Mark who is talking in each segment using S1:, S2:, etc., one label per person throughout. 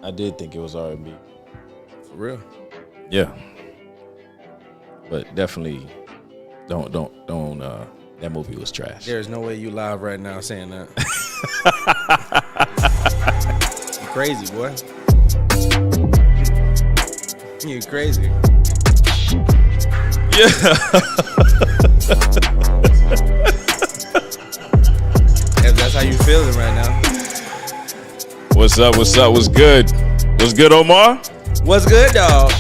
S1: I did think it was R&B.
S2: For real.
S1: Yeah. But definitely don't that movie was trash.
S2: There's no way you live right now saying that. You crazy, boy. You crazy.
S1: Yeah.
S2: If that's how you feeling right now.
S1: What's up? What's good? What's good, Omar?
S2: What's good, dog?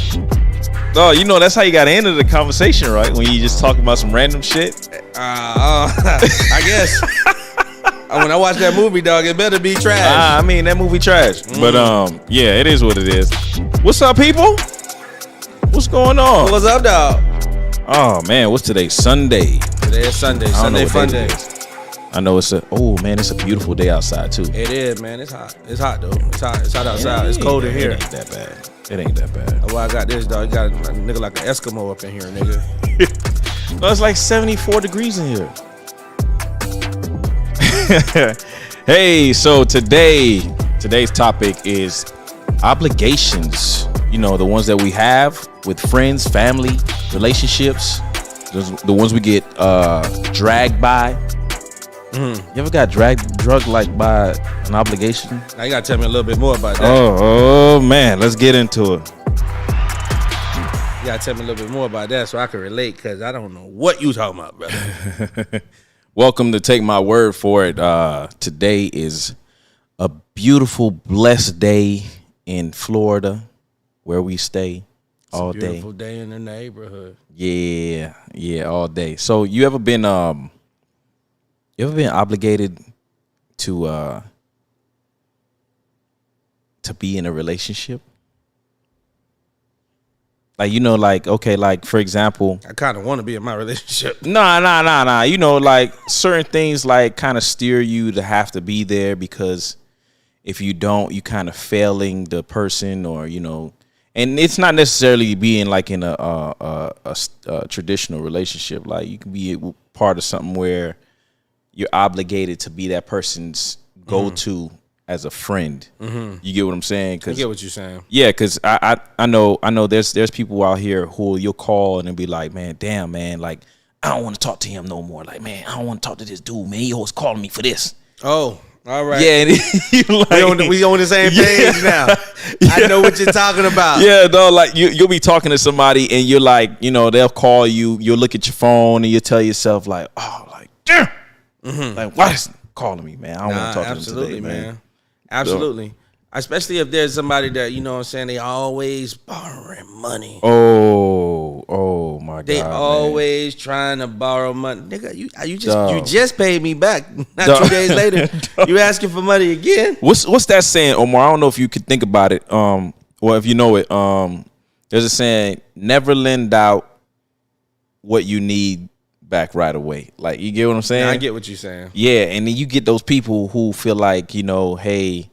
S1: Oh, you know that's how you got to end the conversation, right? When you just talking about some random shit.
S2: I guess. When I watch that movie, dog, it better be trash.
S1: I mean that movie trash, but yeah, it is what it is. What's up, people? What's going on?
S2: What's up, dog?
S1: Oh man, what's today? Sunday.
S2: Today is Sunday. Sunday fun day.
S1: I know it's it's a beautiful day outside too.
S2: It is, man. It's hot. It's hot though. It's hot. It's hot outside. It's cold in here.
S1: It ain't that bad. It ain't that bad.
S2: That's why I got this, dog. You got a nigga like an Eskimo up in here, nigga.
S1: No, it's like 74 degrees in here. Hey, so today's topic is obligations. You know, the ones that we have with friends, family, relationships, the ones we get dragged by. You ever got drugged like by an obligation?
S2: Now you gotta tell me a little bit more about that.
S1: Oh man, let's get into it.
S2: You gotta tell me a little bit more about that so I can relate, because I don't know what you talking about, brother.
S1: Welcome to Take My Word for It. Today is a beautiful, blessed day in Florida, where we stay all day.
S2: Beautiful day in the neighborhood.
S1: Yeah, all day. So you ever been obligated to be in a relationship? Like, you know, like, okay, like for example,
S2: I kind of want to be in my relationship.
S1: Nah. You know, like certain things like kind of steer you to have to be there, because if you don't, you kind of failing the person, or, you know, and it's not necessarily being like in a traditional relationship. Like you can be part of something where you're obligated to be that person's go-to as a friend. You get what I'm saying?
S2: I get what you're saying.
S1: Yeah, because I know there's people out here who you'll call and they'll be like, man, damn, man, like, I don't want to talk to him no more. Like, man, I don't want to talk to this dude, man. He always calling me for this.
S2: Oh, all right.
S1: Yeah, like,
S2: we on the same page now. I know what you're talking about.
S1: Yeah, though, like you'll be talking to somebody and you're like, you know, they'll call you, you'll look at your phone and you'll tell yourself like, oh, like, damn. Like, why is he calling me, man? I don't want to talk to him today, man.
S2: Absolutely. So, especially if there's somebody that, you know what I'm saying, they always borrowing money.
S1: Oh my God.
S2: They always trying to borrow money. Nigga, you just paid me back. Not 2 days later, you asking for money again.
S1: What's that saying, Omar? I don't know if you could think about it. Or if you know it. There's a saying, never lend out what you need back right away. Like, you get what I'm saying?
S2: Yeah, I get what you're saying.
S1: Yeah, and then you get those people who feel like, you know, hey,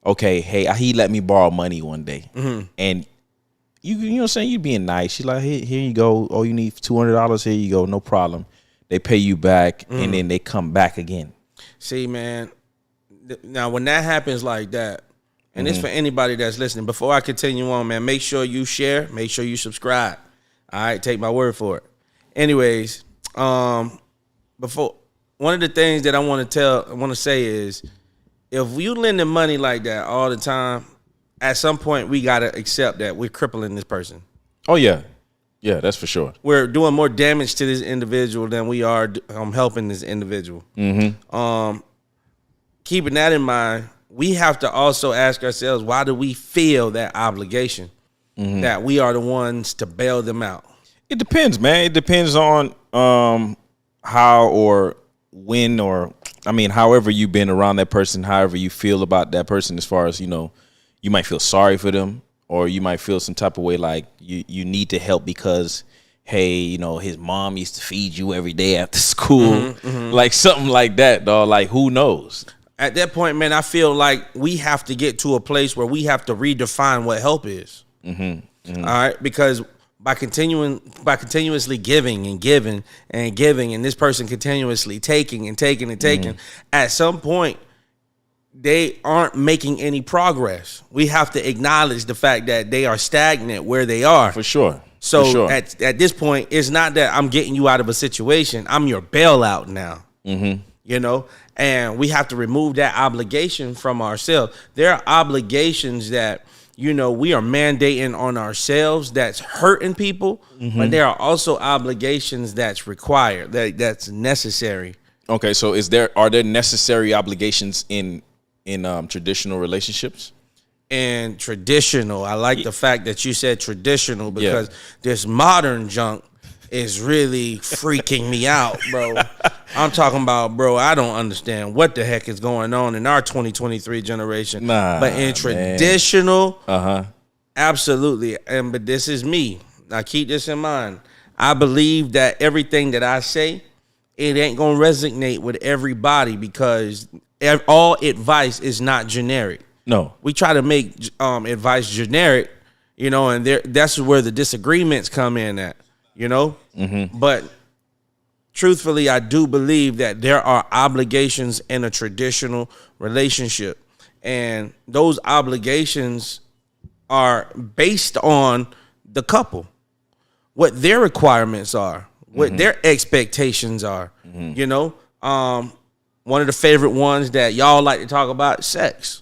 S1: he let me borrow money one day, and you know what I'm saying, you being nice. You're like, here you go. Oh, you need $200. Here you go. No problem. They pay you back, and then they come back again.
S2: See, man. Now, when that happens like that, and it's for anybody that's listening. Before I continue on, man, make sure you share. Make sure you subscribe. All right, take my word for it. Anyways. Before, one of the things that I want to say is, if you lending money like that all the time, at some point we gotta accept that we're crippling this person.
S1: Oh yeah, that's for sure.
S2: We're doing more damage to this individual than we are helping this individual. Keeping that in mind, we have to also ask ourselves, why do we feel that obligation that we are the ones to bail them out?
S1: It depends, man. It depends on how or when, or I mean, however you've been around that person, however you feel about that person, as far as, you know, you might feel sorry for them, or you might feel some type of way like you need to help because, hey, you know, his mom used to feed you every day after school, like something like that, dog. Like, who knows?
S2: At that point, man, I feel like we have to get to a place where we have to redefine what help is. All right, because by continuously giving and giving and giving, and this person continuously taking and taking and taking, at some point they aren't making any progress. We have to acknowledge the fact that they are stagnant where they are.
S1: For sure.
S2: So
S1: For sure.
S2: at this point, it's not that I'm getting you out of a situation. I'm your bailout now. You know, and we have to remove that obligation from ourselves. There are obligations that, you know, we are mandating on ourselves that's hurting people, but there are also obligations that's required, that's necessary.
S1: Okay, so are there necessary obligations in traditional relationships?
S2: And traditional, I like the fact that you said traditional, because this modern junk is really freaking me out, bro. I'm talking about, bro, I don't understand what the heck is going on in our 2023 generation. But in traditional, absolutely. But this is me. Now keep this in mind. I believe that everything that I say, it ain't gonna resonate with everybody, because all advice is not generic.
S1: No.
S2: We try to make advice generic, you know, and that's where the disagreements come in at, you know. But truthfully, I do believe that there are obligations in a traditional relationship, and those obligations are based on the couple, what their requirements are, what their expectations are. You know, one of the favorite ones that y'all like to talk about, sex.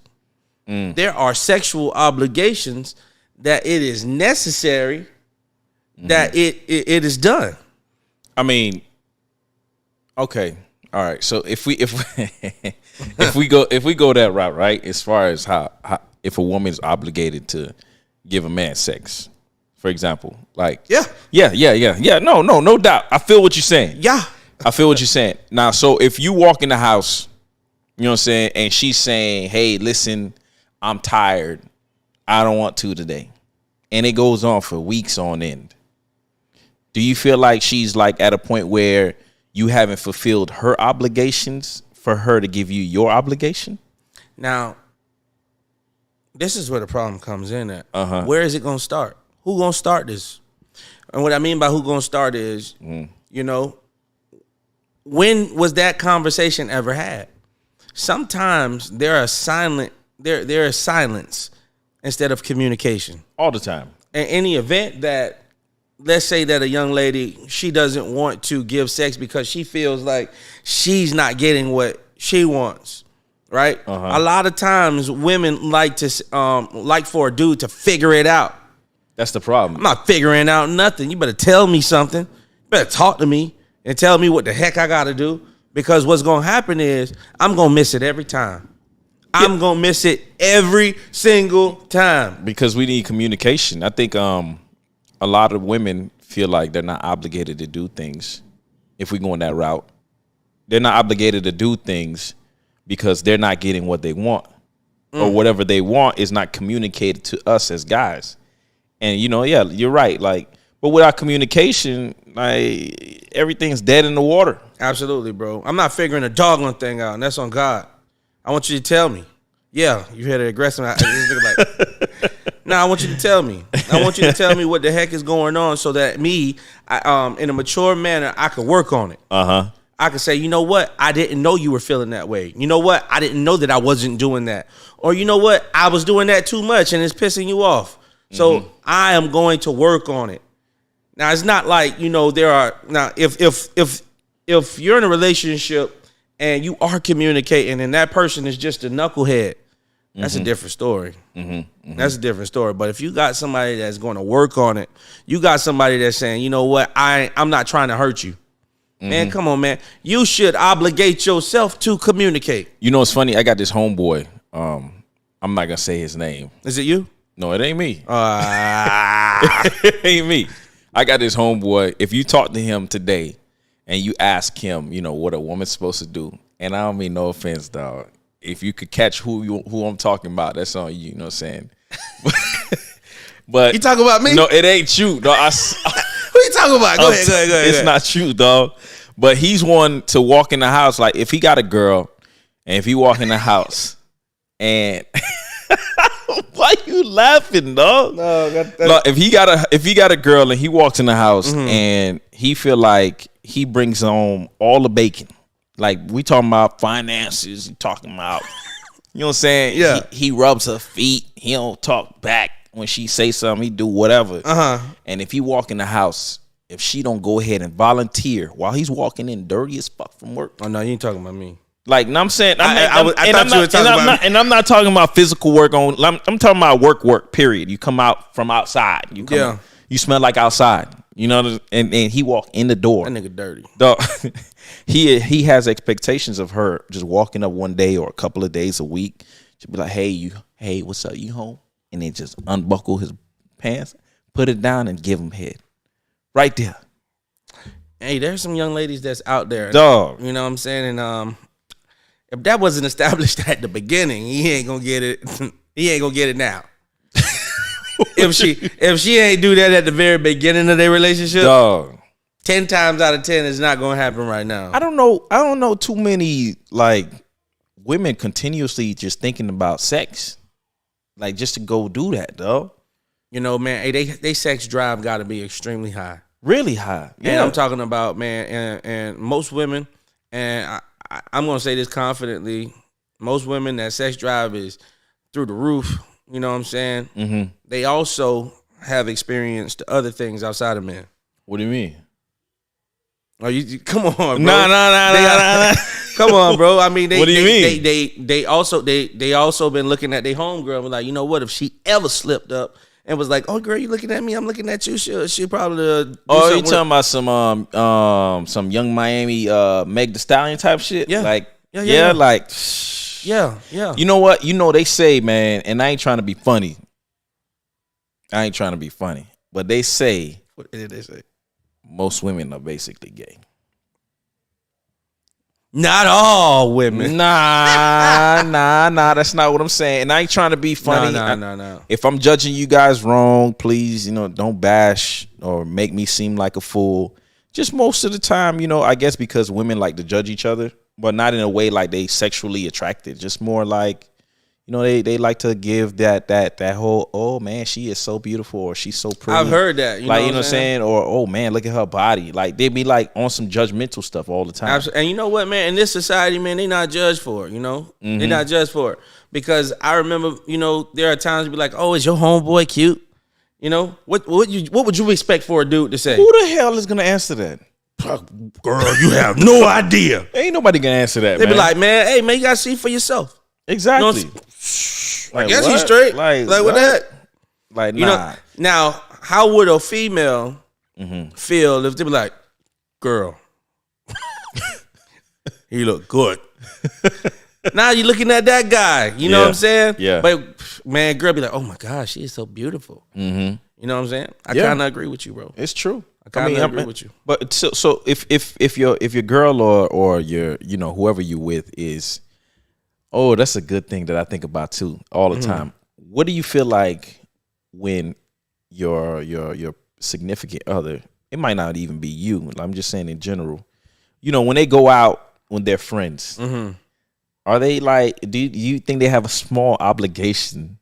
S2: There are sexual obligations that it is necessary that it is done.
S1: I mean, okay, all right. So if we if we go that route, right? As far as how if a woman is obligated to give a man sex, for example, like yeah, no doubt. I feel what you're saying.
S2: Yeah,
S1: I feel what you're saying. Now, so if you walk in the house, you know what I'm saying, and she's saying, "Hey, listen, I'm tired. I don't want to today," and it goes on for weeks on end. Do you feel like she's like at a point where you haven't fulfilled her obligations for her to give you your obligation? Now,
S2: this is where the problem comes in at. Where is it going to start? Who going to start this? And what I mean by who going to start is, you know, when was that conversation ever had? Sometimes there is silence instead of communication.
S1: All the time.
S2: In any event that, let's say that a young lady, she doesn't want to give sex because she feels like she's not getting what she wants, right? A lot of times women like to like for a dude to figure it out.
S1: That's the problem.
S2: I'm not figuring out nothing. You better tell me something. You better talk to me and tell me what the heck I got to do, because what's going to happen is I'm going to miss it every time. I'm going to miss it every single time.
S1: Because we need communication. I think a lot of women feel like they're not obligated to do things. If we go on that route, they're not obligated to do things because they're not getting what they want, or whatever they want is not communicated to us as guys. And you know, yeah, you're right. Like, but without communication, like everything's dead in the water.
S2: Absolutely, bro. I'm not figuring a doggone thing out, and that's on God. I want you to tell me. Yeah, you had an aggressive. Now I want you to tell me. I want you to tell me what the heck is going on, so that me, in a mature manner, I could work on it. I could say, you know what? I didn't know you were feeling that way. You know what? I didn't know that I wasn't doing that. Or you know what? I was doing that too much and it's pissing you off. So I am going to work on it. Now it's not like, you know, if you're in a relationship and you are communicating and that person is just a knucklehead, that's a different story. That's a different story. But if you got somebody that's going to work on it, you got somebody that's saying, you know what, I'm not trying to hurt you. Man, come on, man. You should obligate yourself to communicate.
S1: You know, it's funny. I got this homeboy. I'm not gonna say his name.
S2: Is it you?
S1: No, it ain't me. It ain't me. I got this homeboy. If you talk to him today and you ask him, you know, what a woman's supposed to do, and I don't mean no offense, dog. If you could catch who I'm talking about, that's on you. You know what I'm saying? But
S2: you talking about me?
S1: No, it ain't you, dog.
S2: Who you talking about? Go ahead.
S1: It's not you, dog. But he's one to walk in the house. Like if he got a girl, and if he walk in the house, and why you laughing, dog? No, look, if he got a girl and he walks in the house and he feel like he brings home all the bacon, like we talking about finances, talking about You know what I'm saying?
S2: Yeah.
S1: He rubs her feet. He don't talk back when she say something. He do whatever. And if he walk in the house, if she don't go ahead and volunteer while he's walking in dirty as fuck from work.
S2: Oh no, you ain't talking about me.
S1: Like, I'm saying,
S2: I thought you were talking about me.
S1: And I'm not talking about physical work on. I'm talking about work. Period. You come out from outside. You come out, you smell like outside. You know, and he walk in the door.
S2: That nigga dirty.
S1: Dog, he has expectations of her just walking up one day or a couple of days a week. She'll be like, hey, what's up? You home? And then just unbuckle his pants, put it down, and give him head. Right there.
S2: Hey, there's some young ladies that's out there.
S1: Dog.
S2: You know what I'm saying? And if that wasn't established at the beginning, he ain't gonna get it. He ain't gonna get it now. if she ain't do that at the very beginning of their relationship,
S1: Dog.
S2: 10 times out of 10 it's not gonna happen right now.
S1: I don't know too many like women continuously just thinking about sex. Like, just to go do that, though.
S2: You know, man, hey, they sex drive gotta be extremely high.
S1: Really high.
S2: Yeah. And I'm talking about, man, and most women, and I'm gonna say this confidently, most women, that sex drive is through the roof. You know what I'm saying? Mm-hmm. They also have experienced other things outside of men.
S1: What do you mean?
S2: Oh, you come on, bro.
S1: Nah.
S2: Come on, bro. I mean,
S1: what do you mean?
S2: They also been looking at their homegirl and like, you know what? If she ever slipped up and was like, "Oh, girl, you looking at me? I'm looking at you." She probably.
S1: Oh, you talking about some Young Miami Meg Thee Stallion type shit?
S2: Yeah,
S1: like
S2: yeah.
S1: like.
S2: Yeah.
S1: You know what? You know they say, man, and I ain't trying to be funny. But they say.
S2: What did they say?
S1: Most women are basically gay.
S2: Not all women.
S1: Nah. That's not what I'm saying. And I ain't trying to be funny.
S2: No.
S1: If I'm judging you guys wrong, please, don't bash or make me seem like a fool. Just most of the time, I guess because women like to judge each other, but not in a way like they sexually attracted. Just more like, they like to give that whole, oh man, she is so beautiful, or she's so pretty.
S2: I've heard that. You know what I'm saying?
S1: Or, oh man, look at her body. Like, they be like on some judgmental stuff all the time.
S2: Absolutely. And you know what, man? In this society, man, they not judged for it.
S1: Mm-hmm.
S2: They're not judged for it, because I remember, there are times you be like, oh, is your homeboy cute? What would you expect for a dude to say?
S1: Who the hell is gonna answer that?
S2: Girl, you have no idea.
S1: Ain't nobody gonna answer that.
S2: They be like, man, hey man, you gotta see for yourself.
S1: Exactly.
S2: I guess he's straight.
S1: Like
S2: with that.
S1: Like, nah.
S2: Now, how would a female feel if they be like, girl, he look good. Now you're looking at that guy. You know what I'm saying?
S1: Yeah.
S2: But man, girl be like, oh my gosh, she is so beautiful. Mm-hmm. You know what I'm saying? I kind of agree with you, bro.
S1: It's true.
S2: I kind of agree with you.
S1: But so if your girl or your whoever you with is, oh, that's a good thing that I think about too all the time. What do you feel like when your significant other, it might not even be you, I'm just saying in general, when they go out with their friends, are they like, do you think they have a small obligation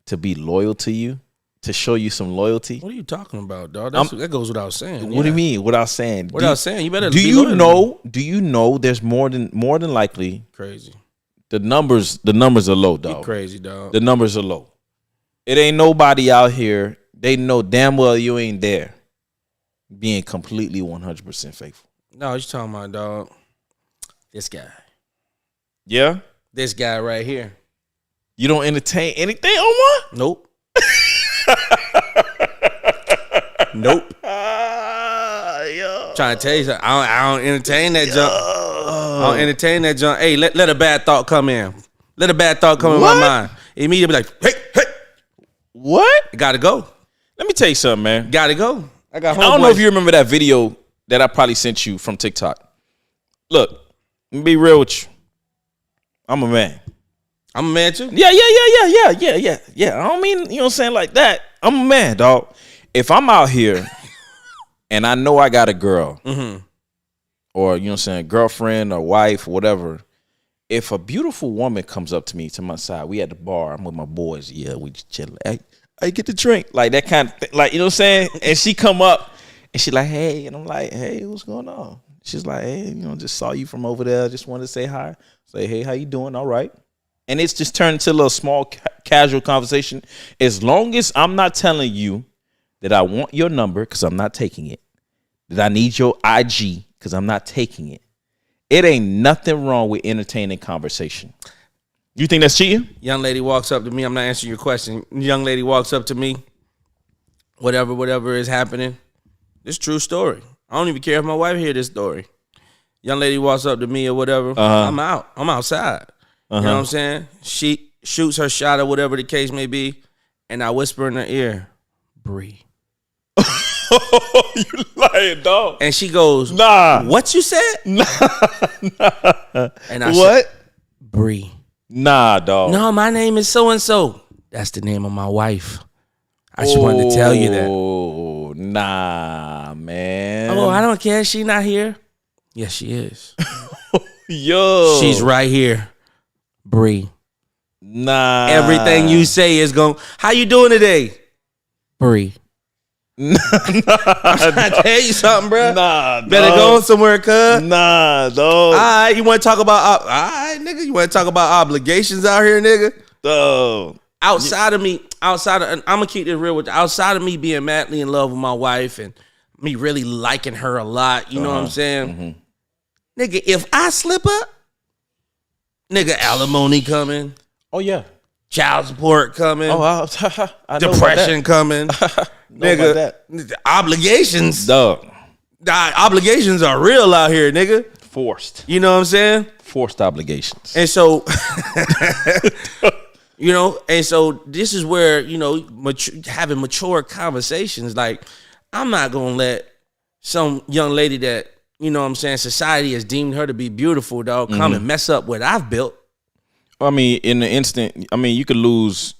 S1: to be loyal to you, to show you some loyalty?
S2: What are you talking about, dog? That goes without saying.
S1: What do you mean without saying?
S2: Without saying, you better.
S1: Do you know there's more than likely
S2: crazy.
S1: The numbers are low, dog.
S2: You crazy, dog.
S1: The numbers are low. It ain't nobody out here. They know damn well you ain't there being completely 100% faithful.
S2: No, you talking about, dog. This guy.
S1: Yeah?
S2: This guy right here.
S1: You don't entertain anything on one?
S2: Nope. Nope. Trying to tell you something. I don't entertain that junk. I don't entertain that junk. Hey, let a bad thought come in. Let a bad thought come in my mind. Immediately be like, hey.
S1: What?
S2: Gotta go.
S1: Let me tell you something, man.
S2: Gotta go. I
S1: don't know if you remember that video that I probably sent you from TikTok. Look, let me be real with you. I'm a man.
S2: I'm a man too?
S1: Yeah. I don't mean, you know what I'm saying, like that. I'm a man, dog. If I'm out here and I know I got a girl, or, you know what I'm saying, girlfriend or wife, whatever, if a beautiful woman comes up to me, to my side, we at the bar, I'm with my boys, yeah, we just chilling. I get the drink, like that kind of thing, like, you know what I'm saying? And she come up and she like, hey, and I'm like, hey, what's going on? She's like, hey, just saw you from over there, just wanted to say hi. Say, hey, how you doing? All right. and it's just turned into a little small casual conversation, as long as I'm not telling you that I want your number because I'm not taking it, that I need your IG because I'm not taking it, it ain't nothing wrong with entertaining conversation. You think that's cheating?
S2: Young lady walks up to me. I'm not answering your question. Young lady walks up to me. Whatever is happening. This true story. I don't even care if my wife hear this story. Young lady walks up to me or whatever. I'm out. I'm outside. You know what I'm saying? She shoots her shot or whatever the case may be, and I whisper in her ear, Bree.
S1: You lying, dog.
S2: And she goes,
S1: Nah.
S2: What you said?
S1: Nah.
S2: And I
S1: What?
S2: said, Bree.
S1: Nah, dog.
S2: No, my name is so-and-so. That's the name of my wife. I just wanted to tell you that.
S1: Oh, nah, man.
S2: Oh, I don't care. She not here. Yes, she is.
S1: Yo.
S2: She's right here. Bree.
S1: Nah.
S2: Everything you say is going, how you doing today? Bree. I'm trying to tell you something, bro.
S1: Nah,
S2: better
S1: dog.
S2: go somewhere, cuz.
S1: Nah, dog.
S2: All right, you want to talk about, all right, nigga, you want to talk about obligations out here, nigga?
S1: Dog.
S2: Outside of, and I'm going to keep this real with you, outside of me being madly in love with my wife and me really liking her a lot, you know what I'm saying? Nigga, if I slip up, nigga, alimony coming.
S1: Oh, yeah.
S2: Child support coming.
S1: Oh, I know
S2: depression coming.
S1: Nigga,
S2: obligations.
S1: dog.
S2: Obligations are real out here, nigga.
S1: Forced.
S2: You know what I'm saying?
S1: Forced obligations.
S2: And so, you know, and so this is where, you know, having mature conversations. Like, I'm not going to let some young lady that, you know what I'm saying, society has deemed her to be beautiful, dog, come and mess up what I've built.
S1: I mean, in the instant, I mean, you could lose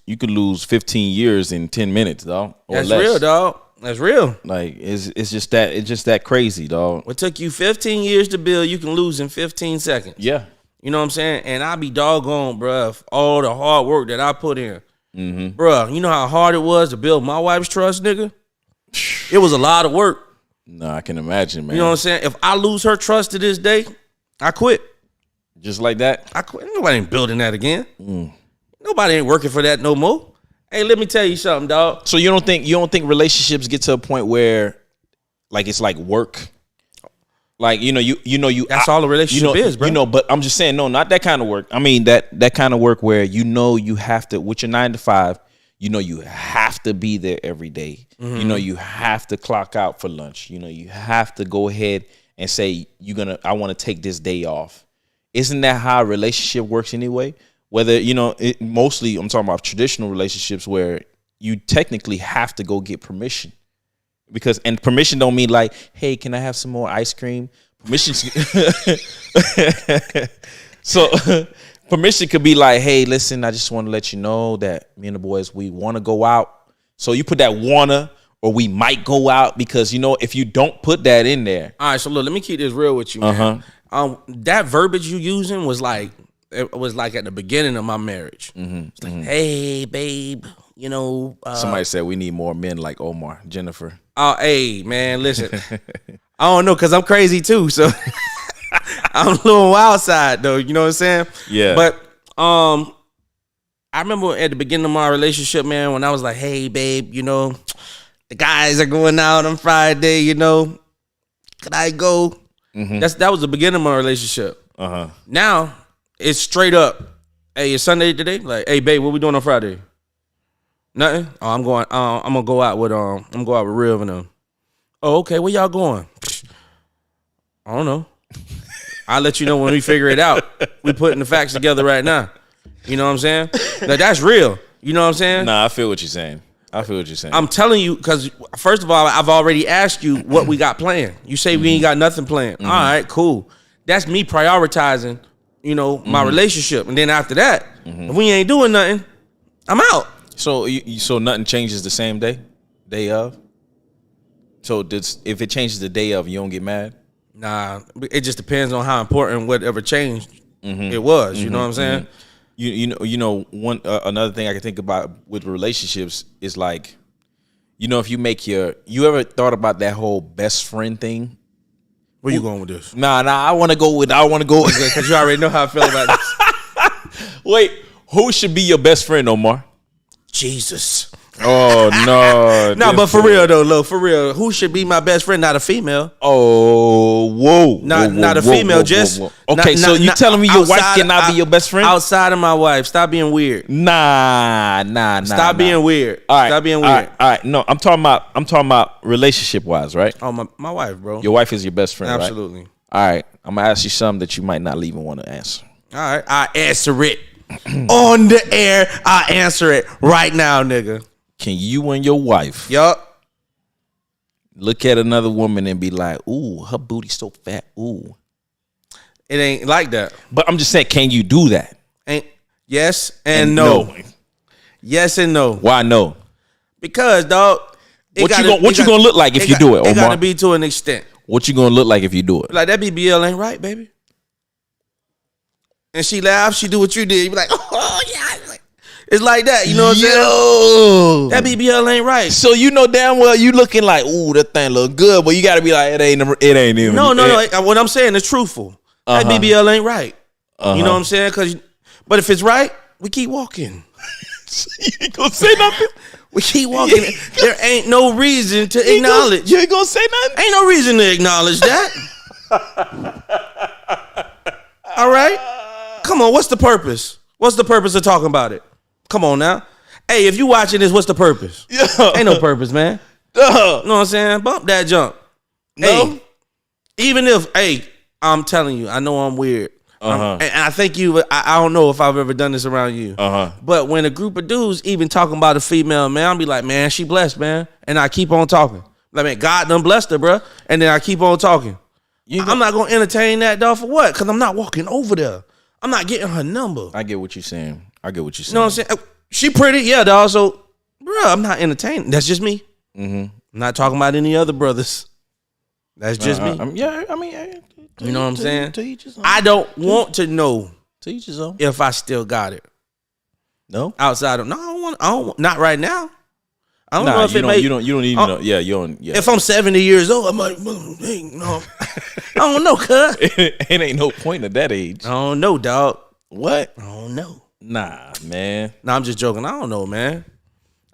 S1: 15 years in 10 minutes, dog. Or
S2: That's
S1: less.
S2: real, dog. That's real.
S1: Like, it's just that crazy, dog.
S2: What took you 15 years to build, you can lose in 15 seconds.
S1: Yeah.
S2: You know what I'm saying? And I be doggone, bruh, all the hard work that I put in. Bruh, you know how hard it was to build my wife's trust, nigga? It was a lot of work.
S1: No, I can imagine, man.
S2: You know what I'm saying? If I lose her trust to this day, I quit.
S1: Just like that?
S2: I quit. Nobody ain't building that again. Nobody ain't working for that no more. Hey, let me tell you something, dog.
S1: So you don't think relationships get to a point where, like, it's like work? Like, you know,
S2: That's all a relationship is, bro.
S1: You know, but I'm just saying, no, not that kind of work. I mean, that kind of work where, you know, you have to, with your 9 to 5, you know, you have to be there every day. You know, you have to clock out for lunch. You know, you have to go ahead and say, I want to take this day off. Isn't that how a relationship works anyway? Whether, you know, mostly I'm talking about traditional relationships where you technically have to go get permission. And permission don't mean like, hey, can I have some more ice cream? Permission. So permission could be like, hey, listen, I just want to let you know that me and the boys, we want to go out. So you put that wanna, or we might go out, because, you know, if you don't put that in there.
S2: All right, so look, let me keep this real with you, man. That verbiage you using was like, it was like at the beginning of my marriage. It's like, hey, babe, you know.
S1: Somebody said we need more men like Omar, Jennifer.
S2: Oh, hey, man, listen. I don't know, because I'm crazy too. So I'm a little wild side, though. You know what I'm saying?
S1: Yeah.
S2: But I remember at the beginning of my relationship, man, when I was like, hey, babe, you know, the guys are going out on Friday, you know. Could I go? That was the beginning of my relationship. Now it's straight up. Hey, it's Sunday today. Like, hey, babe, what we doing on Friday? Nothing. Oh, I'm going. I'm gonna go out with Rev and them. Oh, okay. Where y'all going? I don't know. I'll let you know when we figure it out. We putting the facts together right now. You know what I'm saying? Like, that's real. You know what I'm saying?
S1: Nah, I feel what you're saying.
S2: I'm telling you, because first of all, I've already asked you what we got planned. You say we ain't got nothing planned. All right, cool. That's me prioritizing, you know, my relationship. And then after that, if we ain't doing nothing, I'm out.
S1: So so nothing changes the same day of? So if it changes the day of, you don't get mad?
S2: Nah, it just depends on how important whatever changed it was. You know what I'm saying?
S1: You know one another thing I can think about with relationships is, like, you know, if you ever thought about that whole best friend thing?
S2: Where you going with this?
S1: Nah, I want to go
S2: because you already know how I feel about this.
S1: Wait, Who should be your best friend, Omar?
S2: Jesus.
S1: Oh no.
S2: No, but for real though, look, for real. Who should be my best friend? Not a female.
S1: Oh, whoa.
S2: Not a female, just
S1: okay, so you telling me your wife cannot be your best friend?
S2: Outside of my wife. Stop being weird.
S1: Nah.
S2: Stop being weird.
S1: All right.
S2: Stop being weird.
S1: All right. No, I'm talking about relationship wise, right?
S2: Oh, my wife, bro.
S1: Your wife is your best friend,
S2: Absolutely.
S1: Right? All right. I'm gonna ask you something that you might not even want to answer.
S2: All right. I answer it. On the air, I answer it right now, nigga.
S1: Can you and your wife look at another woman and be like, ooh, her booty's so fat, ooh?
S2: It ain't like that.
S1: But I'm just saying, can you do that?
S2: Yes and no. Yes and no.
S1: Why no?
S2: Because, dog.
S1: What you gonna look like if you do it, Omar?
S2: It gotta be to an extent.
S1: What you gonna look like if you do it?
S2: Like, that BBL ain't right, baby. And she laughs, she do what you did. You be like, oh, yeah. It's like that, you know what I'm saying? That BBL ain't right.
S1: So you know damn well you looking like, ooh, that thing look good, but you gotta be like, it ain't even.
S2: No. What I'm saying is truthful. That BBL ain't right. You know what I'm saying? But if it's right, we keep walking.
S1: You ain't gonna say nothing.
S2: We keep walking. There ain't no reason to acknowledge.
S1: You ain't gonna say nothing?
S2: Ain't no reason to acknowledge that. All right? Come on, what's the purpose? What's the purpose of talking about it? Come on now. Hey, if you watching this, what's the purpose? Yeah. Ain't no purpose, man. You know what I'm saying? Bump that jump. No. Hey, even if, I'm telling you, I know I'm weird. And I think I don't know if I've ever done this around you. But when a group of dudes even talking about a female, man, I'll be like, man, she blessed, man. And I keep on talking. Like, man, God done blessed her, bro. And then I keep on talking. I'm not going to entertain that, dog, for what? Because I'm not walking over there. I'm not getting her number.
S1: I get what you're saying. You know what
S2: I'm saying? She pretty, yeah, dog. So, bro, I'm not entertaining. That's just me. I'm not talking about any other brothers. That's just me.
S1: Yeah, I mean,
S2: you know what I'm saying? I don't want to know if I still got it.
S1: No,
S2: outside of I don't want. Not right now. I don't know if
S1: you don't need to know. Yeah, you don't. Yeah.
S2: If I'm 70 years old, I'm like, no. I don't know, cuz.
S1: It ain't no point at that age.
S2: I don't know, dog.
S1: What?
S2: I don't know.
S1: Nah, man.
S2: Nah, I'm just joking. I don't know, man.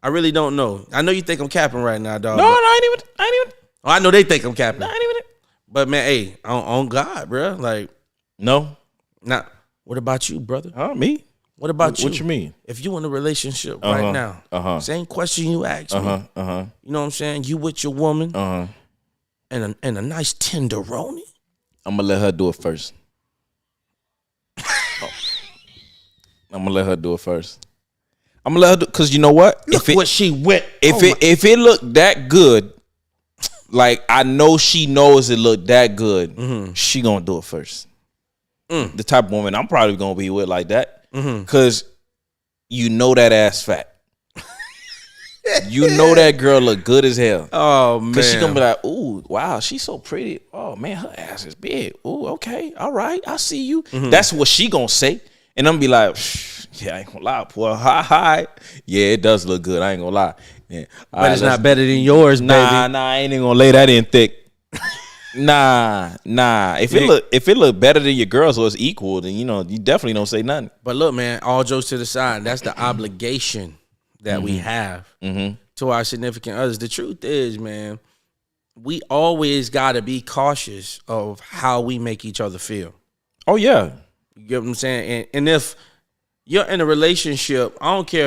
S2: I really don't know. I know you think I'm capping right now, dog.
S1: No, I ain't even.
S2: Oh, I know they think I'm capping.
S1: No, I ain't even.
S2: But man, hey, on God, bro. Like,
S1: no.
S2: Now, what about you, brother?
S1: Me?
S2: What about you?
S1: What you mean?
S2: If you in a relationship right now, same question you asked me. You know what I'm saying? You with your woman, and a nice tenderoni.
S1: I'm gonna let her do it first. I'm gonna let her do it first. I'm gonna let her do, cause you know what?
S2: Look what she went.
S1: If it looked that good, like I know she knows it looked that good, she gonna do it first. The type of woman I'm probably gonna be with like that, cause you know that ass fat. You know that girl look good as hell.
S2: Oh man,
S1: cause she gonna be like, ooh, wow, she's so pretty. Oh man, her ass is big. Ooh, okay, all right, I see you. That's what she gonna say, and I'm gonna be like, yeah, I ain't gonna lie, boy. Hi. Yeah, it does look good. I ain't gonna lie. Yeah.
S2: But it's not better than yours, baby.
S1: Nah, I ain't even gonna lay that in thick. Nah. If it look better than your girls or it's equal, then you definitely don't say nothing.
S2: But look, man, all jokes to the side, that's the obligation that we have to our significant others. The truth is, man, we always gotta be cautious of how we make each other feel.
S1: Oh yeah.
S2: You get what I'm saying? And if you're in a relationship, I don't care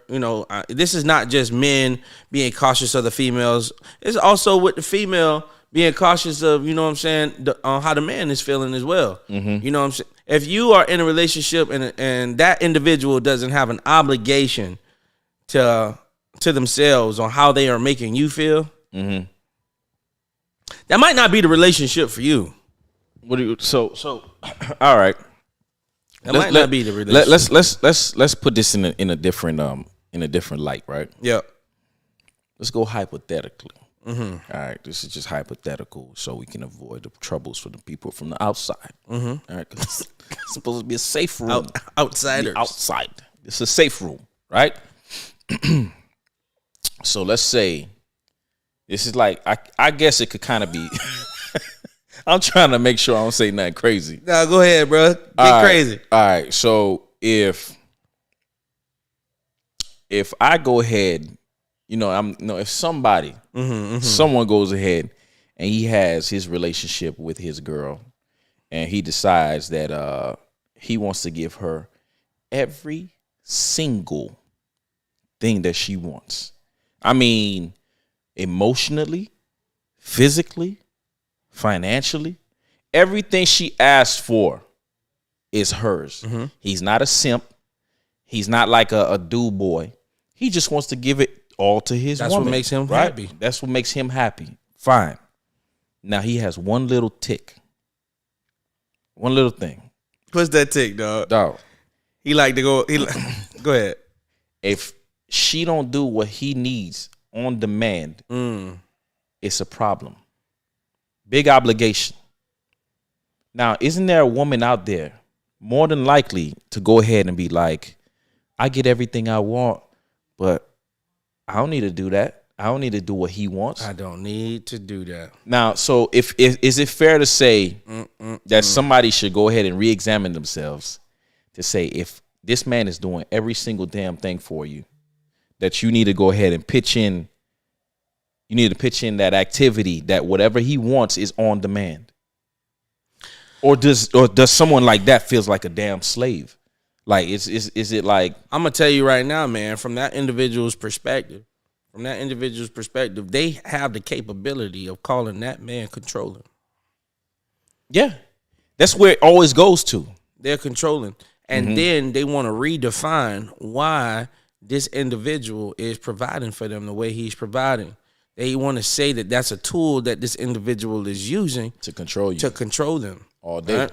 S2: if this is not just men being cautious of the females. It's also with the female being cautious of, you know what I'm saying, how the man is feeling as well. You know what I'm saying? If you are in a relationship and that individual doesn't have an obligation to themselves on how they are making you feel, that might not be the relationship for you.
S1: So all right.
S2: That might not be the relationship.
S1: Let's put this in a different light, right?
S2: Yeah.
S1: Let's go hypothetically. All right, this is just hypothetical, so we can avoid the troubles for the people from the outside. All right, 'cause it's supposed to be a safe room.
S2: Outsiders.
S1: Outside. It's a safe room, right? So let's say this is like I guess it could kind of be. I'm trying to make sure I don't say nothing crazy.
S2: No, go ahead, bro. Get crazy.
S1: All right. So if I go ahead, if somebody, someone goes ahead and he has his relationship with his girl, and he decides that he wants to give her every single thing that she wants. I mean, emotionally, physically, financially, everything she asked for is hers. He's not a simp. He's not like a dude boy. He just wants to give it all to his woman.
S2: That's what makes him happy.
S1: That's what makes him happy. Fine. Now he has one little tick. One little thing.
S2: What's that tick, dog?
S1: Dog.
S2: He like to go. Go ahead.
S1: If she don't do what he needs on demand, it's a problem. Big obligation. Now, isn't there a woman out there more than likely to go ahead and be like, I get everything I want, but I don't need to do that. I don't need to do what he wants.
S2: I don't need to do that.
S1: Now, so if is it fair to say that somebody should go ahead and re-examine themselves to say, if this man is doing every single damn thing for you, that you need to go ahead and pitch in. You need to pitch in that activity, that whatever he wants is on demand. Or does someone like that feels like a damn slave? Like, is it like,
S2: I'm gonna tell you right now, man, from that individual's perspective, they have the capability of calling that man controlling.
S1: yeah, that's where it always goes to.
S2: They're controlling. And then they want to redefine why this individual is providing for them the way he's providing. They want to say that that's a tool that this individual is using
S1: To control you.
S2: to control them
S1: All day.
S2: right?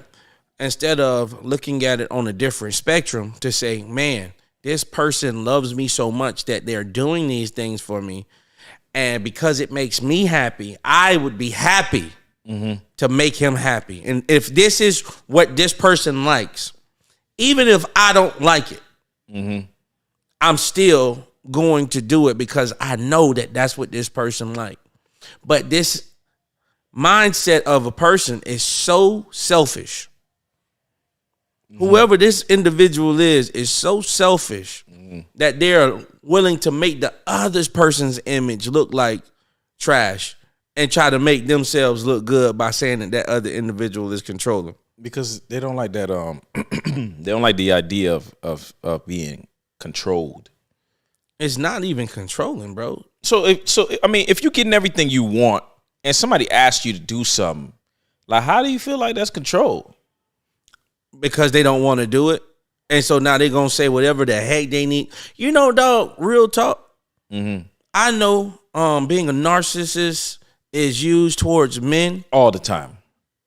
S2: Instead of looking at it on a different spectrum to say, man, this person loves me so much that they're doing these things for me. And because it makes me happy, I would be happy to make him happy. And if this is what this person likes, even if I don't like it, I'm still going to do it because I know that that's what this person like. But this mindset of a person is so selfish. Whoever this individual is so selfish that they're willing to make the other person's image look like trash and try to make themselves look good by saying that that other individual is controlling.
S1: Because they don't like that. They don't like the idea of being controlled.
S2: It's not even controlling, bro.
S1: So I mean, if you're getting everything you want and somebody asks you to do something, like, how do you feel like that's control?
S2: Because they don't want to do it. And so now they're going to say whatever the heck they need. You know, dog, real talk. I know being a narcissist is used towards men.
S1: All the time.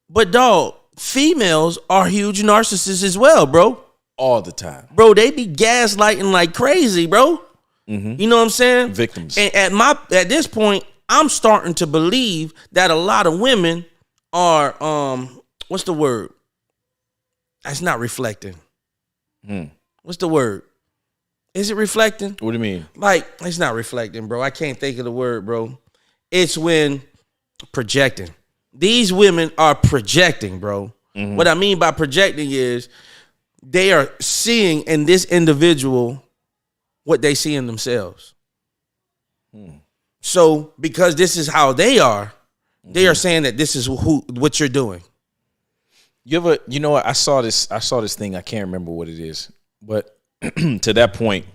S2: But, dog, females are huge narcissists as well, bro.
S1: All the time.
S2: Bro, they be gaslighting like crazy, bro. You know what I'm saying?
S1: Victims.
S2: And at this point, I'm starting to believe that a lot of women are, what's the word? That's not reflecting. What's the word? Is it reflecting?
S1: What do you mean?
S2: Like, it's not reflecting, bro. I can't think of the word, bro. It's when projecting. These women are projecting, bro. What I mean by projecting is they are seeing in this individual what they see in themselves. So because this is how they are saying that this is what you're doing.
S1: You know what? I saw this thing. I can't remember what it is. But to that point,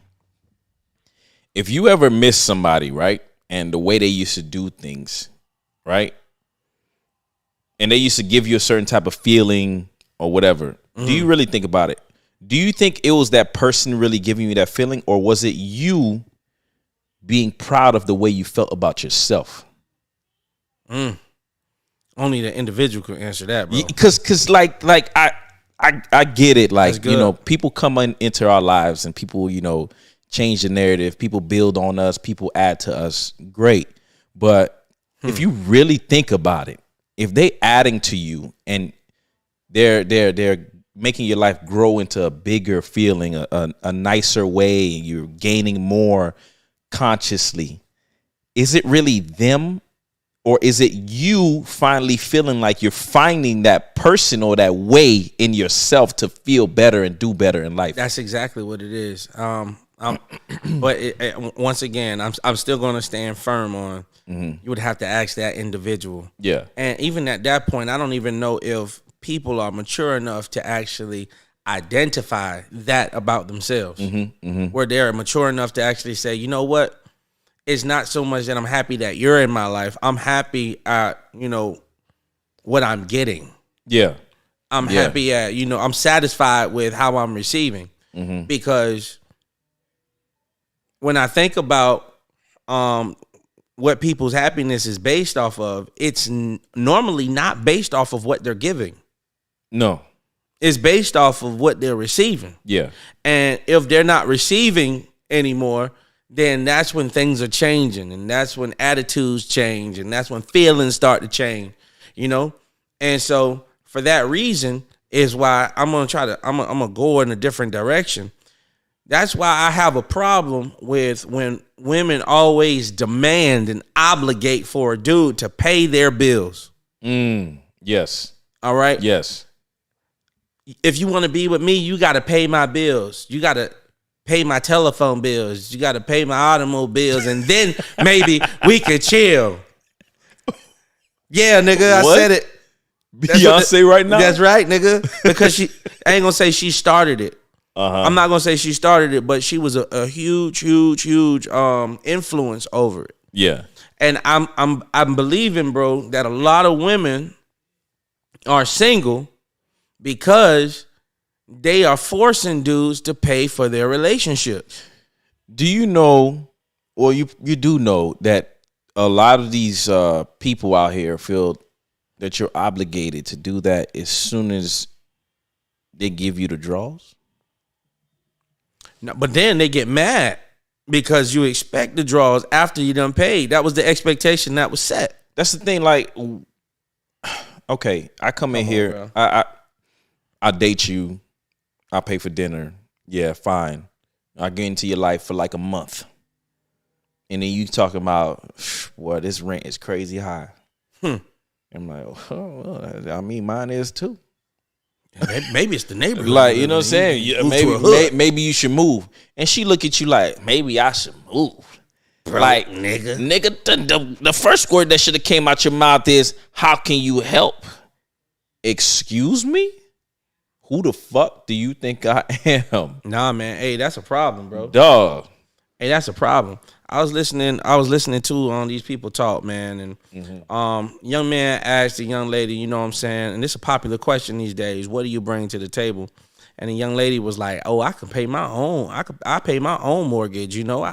S1: if you ever miss somebody, right? And the way they used to do things, right? And they used to give you a certain type of feeling or whatever. Do you really think about it? Do you think it was that person really giving you that feeling, or was it you being proud of the way you felt about yourself?
S2: Only the individual can answer that, bro.
S1: Because like I get it. Like,
S2: That's good.
S1: People come into our lives and people, change the narrative. People build on us. People add to us. Great. But if you really think about it, if they adding to you and they're making your life grow into a bigger feeling, a nicer way, you're gaining more consciously, is it really them Or is it you finally feeling like you're finding that person or that way in yourself to feel better and do better in life?
S2: That's exactly what it is. But once again, I'm still going to stand firm on. You would have to ask that individual.
S1: Yeah.
S2: And even at that point, I don't even know if people are mature enough to actually identify that about themselves. Where they're mature enough to actually say, you know what? It's not so much that I'm happy that you're in my life. I'm happy at, what I'm getting.
S1: Yeah.
S2: I'm happy at, I'm satisfied with how I'm receiving. Because when I think about what people's happiness is based off of, it's normally not based off of what they're giving.
S1: No.
S2: It's based off of what they're receiving.
S1: Yeah.
S2: And if they're not receiving anymore, then that's when things are changing, and that's when attitudes change, and that's when feelings start to change, And so for that reason is why I'm gonna go in a different direction. That's why I have a problem with when women always demand and obligate for a dude to pay their bills.
S1: Yes.
S2: All right?
S1: Yes.
S2: If you want to be with me, you got to pay my bills. You got to pay my telephone bills. You got to pay my automobiles, and then maybe we could chill. Yeah, nigga,
S1: What?
S2: I said it.
S1: Beyonce right now?
S2: That's right, nigga. Because I ain't gonna say she started it. I'm not gonna say she started it, but she was a huge influence over it.
S1: Yeah.
S2: And I'm believing, bro, that a lot of women are single because they are forcing dudes to pay for their relationships.
S1: Do you know, or you do know that a lot of these people out here feel that you're obligated to do that as soon as they give you the draws?
S2: No, but then they get mad because you expect the draws after you done paid. That was the expectation that was set.
S1: That's the thing. Like, okay, I come in here,
S2: bro.
S1: I date you, I pay for dinner. Yeah, fine. I get into your life for like a month, and then you talking about, well, this rent is crazy high. I'm like, oh, well, I mean, mine is too.
S2: Maybe it's the neighborhood.
S1: Like, you know what I'm saying? Yeah, maybe you should move. And she look at you like, maybe I should move. Bro, like, nigga, the first word that should have came out your mouth is, how can you help? Excuse me? Who the fuck do you think I am?
S2: Nah, man. Hey, that's a problem, bro.
S1: Dog.
S2: Hey, that's a problem. I was listening to these people talk, man, and young man asked a young lady, you know what I'm saying, and it's a popular question these days, what do you bring to the table? And the young lady was like, oh, I can pay my own, I pay my own mortgage, you know.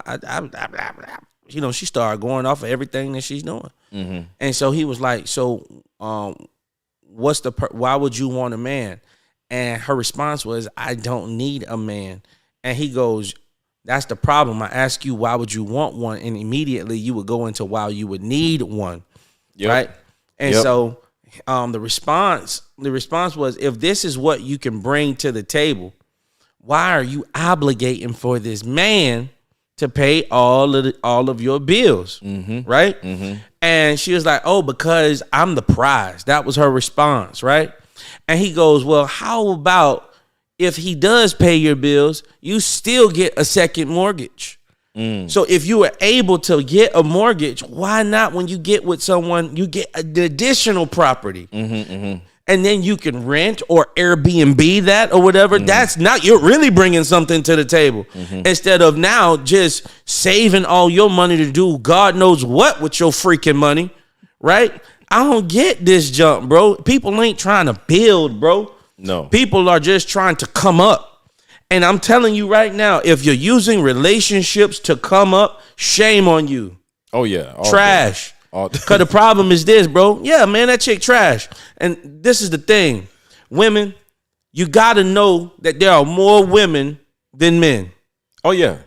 S2: She started going off of everything that she's doing. And so he was like, so why would you want a man? And her response was, I don't need a man. And he goes, that's the problem. I ask you, why would you want one? And immediately you would go into why you would need one. Yep. Right. And so the response was, if this is what you can bring to the table, why are you obligating for this man to pay all of your bills? Right. And she was like, oh, because I'm the prize. That was her response. Right. And he goes, well, how about if he does pay your bills, you still get a second mortgage. So if you are able to get a mortgage, why not when you get with someone, you get the additional property? And then you can rent or Airbnb that or whatever. That's not, you're really bringing something to the table. Instead of now just saving all your money to do God knows what with your freaking money, right? I don't get this jump, bro. People ain't trying to build, bro.
S1: No.
S2: People are just trying to come up. And I'm telling you right now, if you're using relationships to come up, shame on you.
S1: Oh, yeah.
S2: Trash. Because the problem is this, bro. Yeah, man, that chick trash. And this is the thing. Women, you got to know that there are more women than men.
S1: Oh, yeah.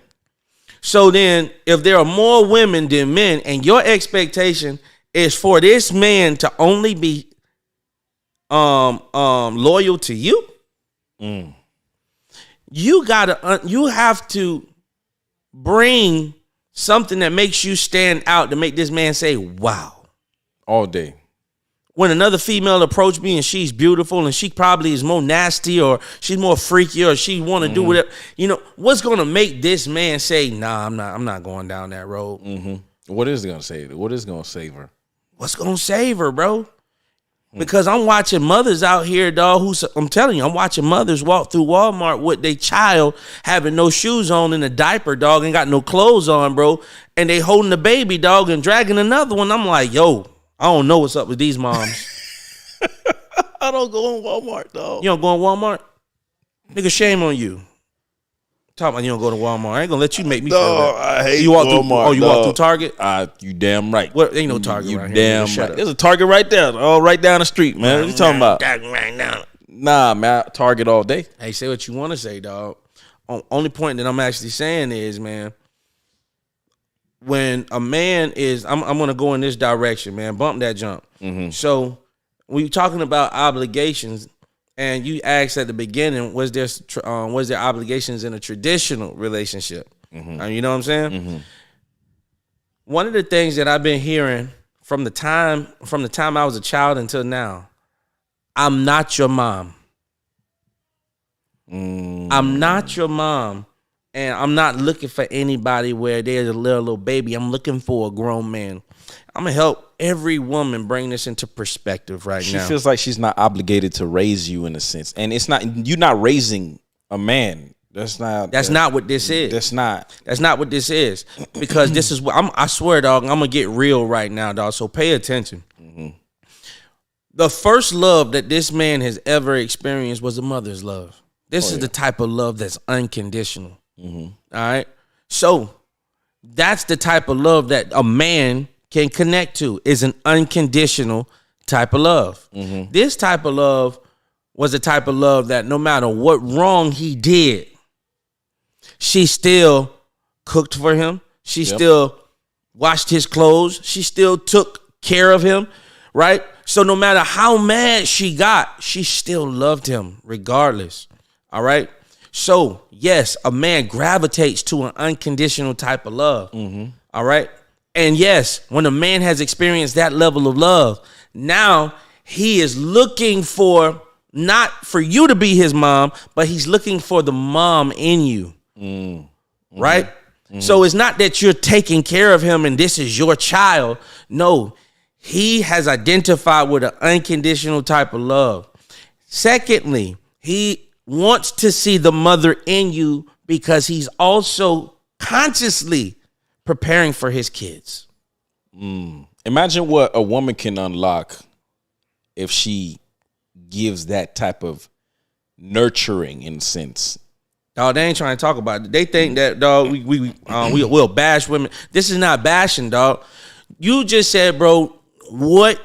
S2: So then if there are more women than men and your expectation is for this man to only be loyal to you, you have to bring something that makes you stand out to make this man say, wow.
S1: All day.
S2: When another female approach me and she's beautiful and she probably is more nasty or she's more freaky or she want to do whatever, what's going to make this man say, nah, I'm not going down that road.
S1: What is it going to save? What is going to save her?
S2: What's going to save her, bro? Because I'm watching mothers out here, dog, I'm telling you, I'm watching mothers walk through Walmart with their child having no shoes on in a diaper, dog, and got no clothes on, bro. And they holding the baby, dog, and dragging another one. I'm like, yo, I don't know what's up with these moms.
S1: I don't go in Walmart, dog.
S2: You don't go in Walmart? Nigga, shame on you. Talking about you don't go to Walmart. I ain't gonna let you make me feel that.
S1: I hate
S2: you walk
S1: Walmart.
S2: You walk through Target?
S1: You damn right.
S2: What? Ain't no Target
S1: you
S2: right
S1: damn
S2: here.
S1: right. There's a Target right there. Right down the street, man. What you talking about?
S2: Right now.
S1: Nah, man. Target all day.
S2: Hey, say what you want to say, dog. Only point that I'm actually saying is, man, when a man is, I'm going to go in this direction, man. Bump that jump. So when you're talking about obligations, and you asked at the beginning, was there obligations in a traditional relationship? You know what I'm saying? One of the things that I've been hearing from the time I was a child until now, I'm not your mom. I'm not your mom. And I'm not looking for anybody where there's a little baby. I'm looking for a grown man. I'm going to help every woman bring this into perspective now.
S1: She feels like she's not obligated to raise you in a sense. And you're not raising a man. That's not what this is. That's not what this is. Because this is what I swear, dog, I'm going to get real right now, dog. So pay attention. The first love that this man has ever experienced was a mother's love. This is the type of love that's unconditional. All right. So that's the type of love that a man can connect to, is an unconditional type of love. This type of love was a type of love that no matter what wrong he did, she still cooked for him. She still washed his clothes. She still took care of him, right? So no matter how mad she got, she still loved him regardless, all right? So, yes, a man gravitates to an unconditional type of love, all right? And yes, when a man has experienced that level of love, now he is looking for, not for you to be his mom, but he's looking for the mom in you, right? So it's not that you're taking care of him and this is your child. No, he has identified with an unconditional type of love. Secondly, he wants to see the mother in you because he's also consciously preparing for his kids. Imagine what a woman can unlock if she gives that type of nurturing in a sense.
S2: Dog, they ain't trying to talk about it. They think that, dog, we'll bash women. This is not bashing, dog. You just said, bro, what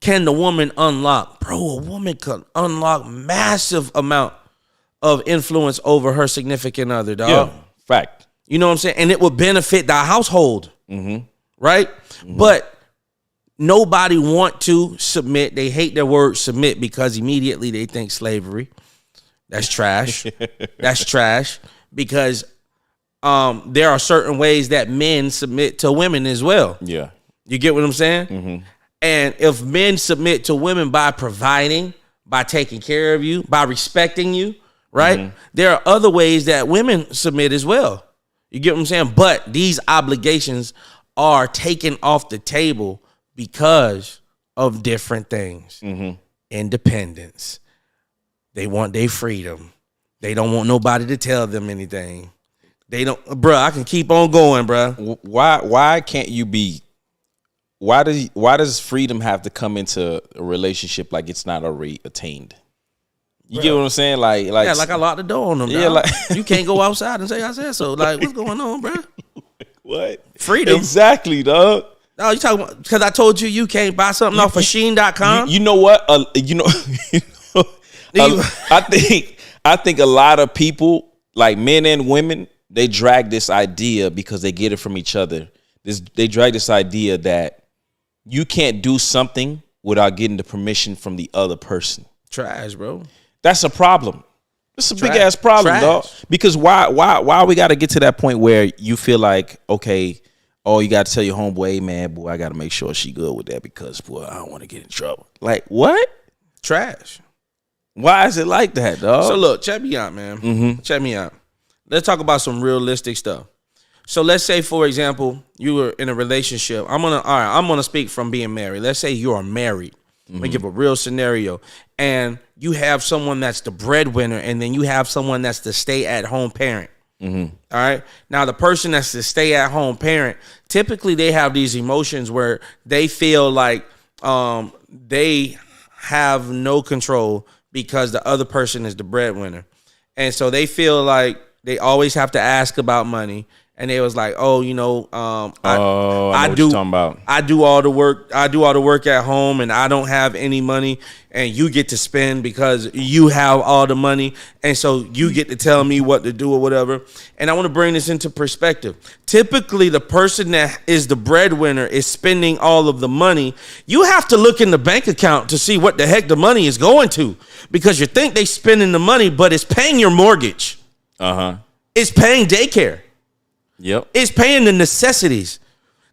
S2: can the woman unlock? Bro, a woman can unlock massive amount of influence over her significant other, dog.
S1: Yeah, fact.
S2: You know what I'm saying? And it would benefit the household, right? But nobody want to submit. They hate the word submit because immediately they think slavery. That's trash. That's trash because there are certain ways that men submit to women as well.
S1: Yeah.
S2: You get what I'm saying? And if men submit to women by providing, by taking care of you, by respecting you, right? There are other ways that women submit as well. You get what I'm saying? But these obligations are taken off the table because of different things. Independence. They want their freedom. They don't want nobody to tell them anything. They don't, bruh, I can keep on going, bruh.
S1: Why can't you be, why does freedom have to come into a relationship like it's not already attained? You get what I'm saying? Like
S2: yeah, like I locked the door on them.
S1: Yeah, like
S2: you can't go outside and say I said so. Like, what's going on, bro?
S1: What?
S2: Freedom.
S1: Exactly, dog.
S2: No, you talking about because I told you can't buy something off of Shein.com?
S1: You know what? I think a lot of people, like men and women, they drag this idea because they get it from each other. They drag this idea that you can't do something without getting the permission from the other person.
S2: Trash, bro.
S1: That's a problem. It's a big ass problem, dog. Because why we got to get to that point where you feel like, okay, oh, you got to tell your homeboy, hey, man, boy, I got to make sure she good with that because, boy, I don't want to get in trouble. Like, what?
S2: Trash.
S1: Why is it like that, dog?
S2: So look, check me out, man.
S1: Mm-hmm.
S2: Check me out. Let's talk about some realistic stuff. So let's say, for example, you were in a relationship. I'm gonna speak from being married. Let's say you are married. Let me give a real scenario. And you have someone that's the breadwinner, and then you have someone that's the stay-at-home parent. All right. Now, the person that's the stay-at-home parent, typically they have these emotions where they feel like they have no control because the other person is the breadwinner. And so they feel like they always have to ask about money. And they was like, oh, you know, I do all the work. I do all the work at home, and I don't have any money. And you get to spend because you have all the money, and so you get to tell me what to do or whatever. And I want to bring this into perspective. Typically, the person that is the breadwinner is spending all of the money. You have to look in the bank account to see what the heck the money is going to, because you think they spending the money, but it's paying your mortgage. It's paying daycare.
S1: Yep.
S2: It's paying the necessities.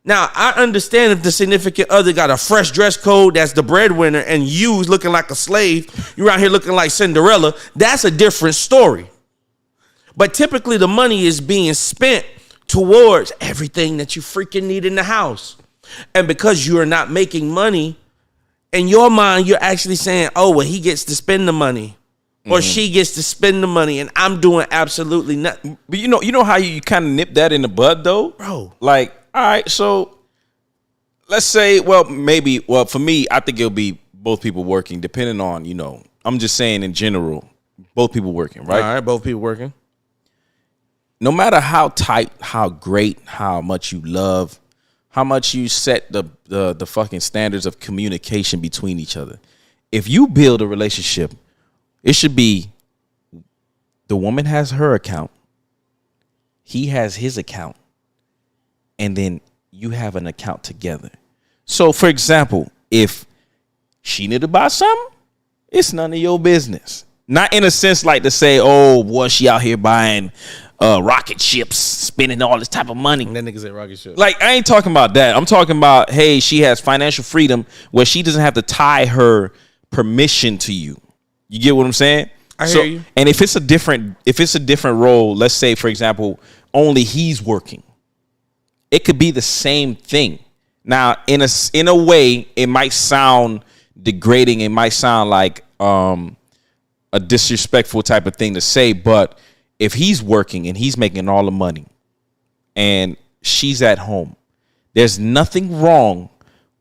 S2: Now, I understand if the significant other got a fresh dress code that's the breadwinner and you looking like a slave, you're out here looking like Cinderella, that's a different story. But typically the money is being spent towards everything that you freaking need in the house. And because you are not making money, in your mind, you're actually saying, oh, well, he gets to spend the money. Or she gets to spend the money, and I'm doing absolutely nothing.
S1: But you know how you kind of nip that in the bud, though?
S2: Bro.
S1: Like, all right, so let's say, well, for me, I think it'll be both people working, depending on, I'm just saying in general, both people working, right?
S2: All right, both people working.
S1: No matter how tight, how great, how much you love, how much you set the fucking standards of communication between each other, if you build a relationship, it should be the woman has her account, he has his account, and then you have an account together. So, for example, if she need to buy something, it's none of your business. Not in a sense like to say, oh, boy, she out here buying rocket ships, spending all this type of money.
S2: That nigga said rocket ship.
S1: Like, I ain't talking about that. I'm talking about, hey, she has financial freedom where she doesn't have to tie her permission to you. You get what I'm saying?
S2: I hear you.
S1: And if it's a different role, let's say, for example, only he's working, it could be the same thing. Now, in a way, it might sound degrading. It might sound like a disrespectful type of thing to say. But if he's working and he's making all the money and she's at home, there's nothing wrong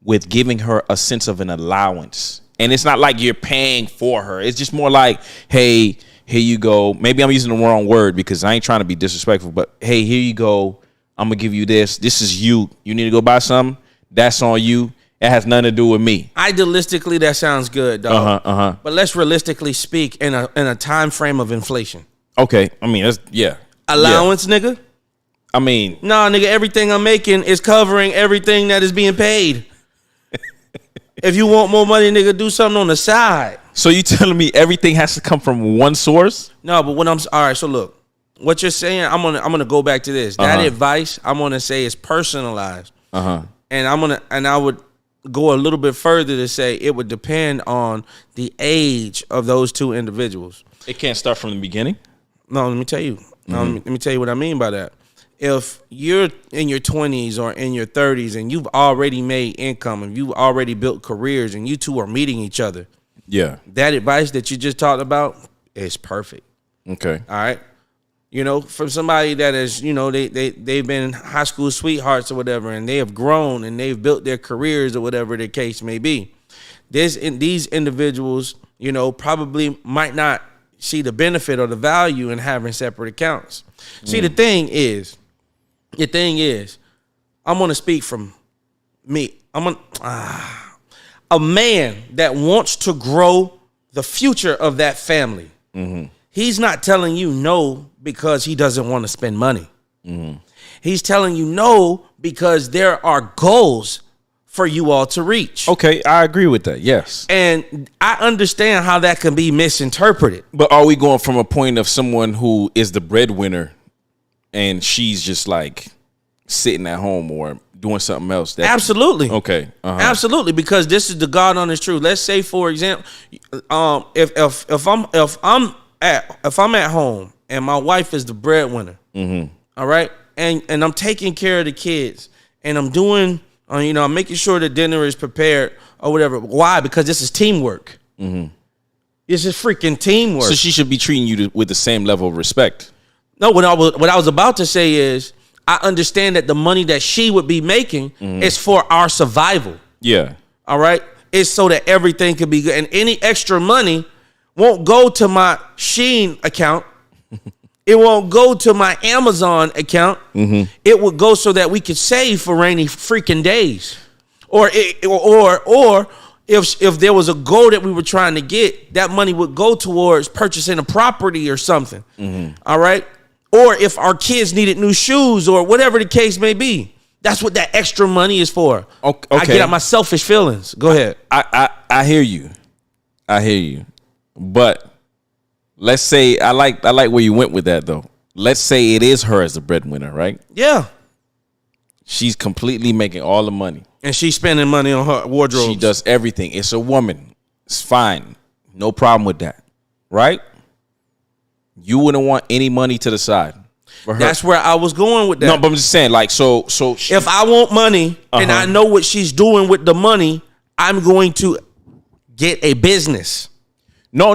S1: with giving her a sense of an allowance. And it's not like you're paying for her. It's just more like, hey, here you go. Maybe I'm using the wrong word because I ain't trying to be disrespectful, but hey, here you go. I'm going to give you this. This is you. You need to go buy something. That's on you. It has nothing to do with me.
S2: Idealistically, that sounds good, dog. But let's realistically speak in a time frame of inflation.
S1: Okay. I mean, that's, yeah.
S2: Allowance, nigga?
S1: I mean.
S2: Nah, nigga, everything I'm making is covering everything that is being paid. If you want more money, nigga, do something on the side.
S1: So you telling me everything has to come from one source?
S2: No, but all right, so look. What you're saying, I'm gonna go back to this. That advice, I'm gonna say, is personalized. And I would go a little bit further to say it would depend on the age of those two individuals.
S1: It can't start from the beginning?
S2: No, let me tell you. Let me tell you what I mean by that. If you're in your 20s or in your 30s and you've already made income and you've already built careers and you two are meeting each other,
S1: yeah,
S2: that advice that you just talked about is perfect.
S1: Okay.
S2: All right. From somebody that is, they've been high school sweethearts or whatever, and they have grown and they've built their careers or whatever the case may be. These individuals, probably might not see the benefit or the value in having separate accounts. See, the thing is, I'm going to speak from me. A man that wants to grow the future of that family. He's not telling you no because he doesn't want to spend money. He's telling you no because there are goals for you all to reach.
S1: Okay, I agree with that, yes.
S2: And I understand how that can be misinterpreted.
S1: But are we going from a point of someone who is the breadwinner and she's just like sitting at home or doing something else.
S2: Absolutely.
S1: Okay.
S2: Absolutely, because this is the God honest truth. Let's say, for example, if I'm at home and my wife is the breadwinner, all right, and I'm taking care of the kids and I'm doing, I'm making sure the dinner is prepared or whatever. Why? Because this is teamwork. It's just freaking teamwork.
S1: So she should be treating you with the same level of respect.
S2: No, what I was about to say is, I understand that the money that she would be making is for our survival.
S1: Yeah.
S2: All right. It's so that everything could be good. And any extra money won't go to my Shein account. It won't go to my Amazon account. It would go so that we could save for rainy freaking days. Or if there was a goal that we were trying to get, that money would go towards purchasing a property or something. All right. Or if our kids needed new shoes or whatever the case may be. That's what that extra money is for.
S1: Okay.
S2: I get out my selfish feelings. Go ahead.
S1: I hear you. But let's say I like where you went with that though. Let's say it is her as the breadwinner, right?
S2: Yeah.
S1: She's completely making all the money.
S2: And she's spending money on her wardrobe.
S1: She does everything. It's a woman. It's fine. No problem with that. Right? You wouldn't want any money to the side for her.
S2: That's where I was going with that.
S1: No, but I'm just saying, like, so
S2: if I want money and I know what she's doing with the money, I'm going to get a business.
S1: No.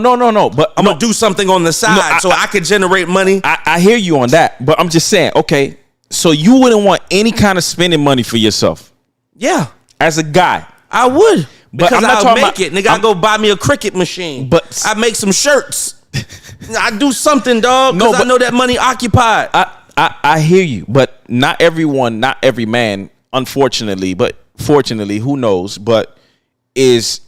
S1: But
S2: I'm gonna do something on the side so I can generate money.
S1: I hear you on that, but I'm just saying, okay, so you wouldn't want any kind of spending money for yourself.
S2: Yeah.
S1: As a guy.
S2: I would.
S1: But
S2: because
S1: I'm not
S2: I'll
S1: talking
S2: make it. Nigga, I go buy me a cricket machine.
S1: But
S2: I make some shirts. I do something, dog, because I know that money occupied.
S1: I hear you, but not everyone, not every man, unfortunately, but fortunately, who knows, but has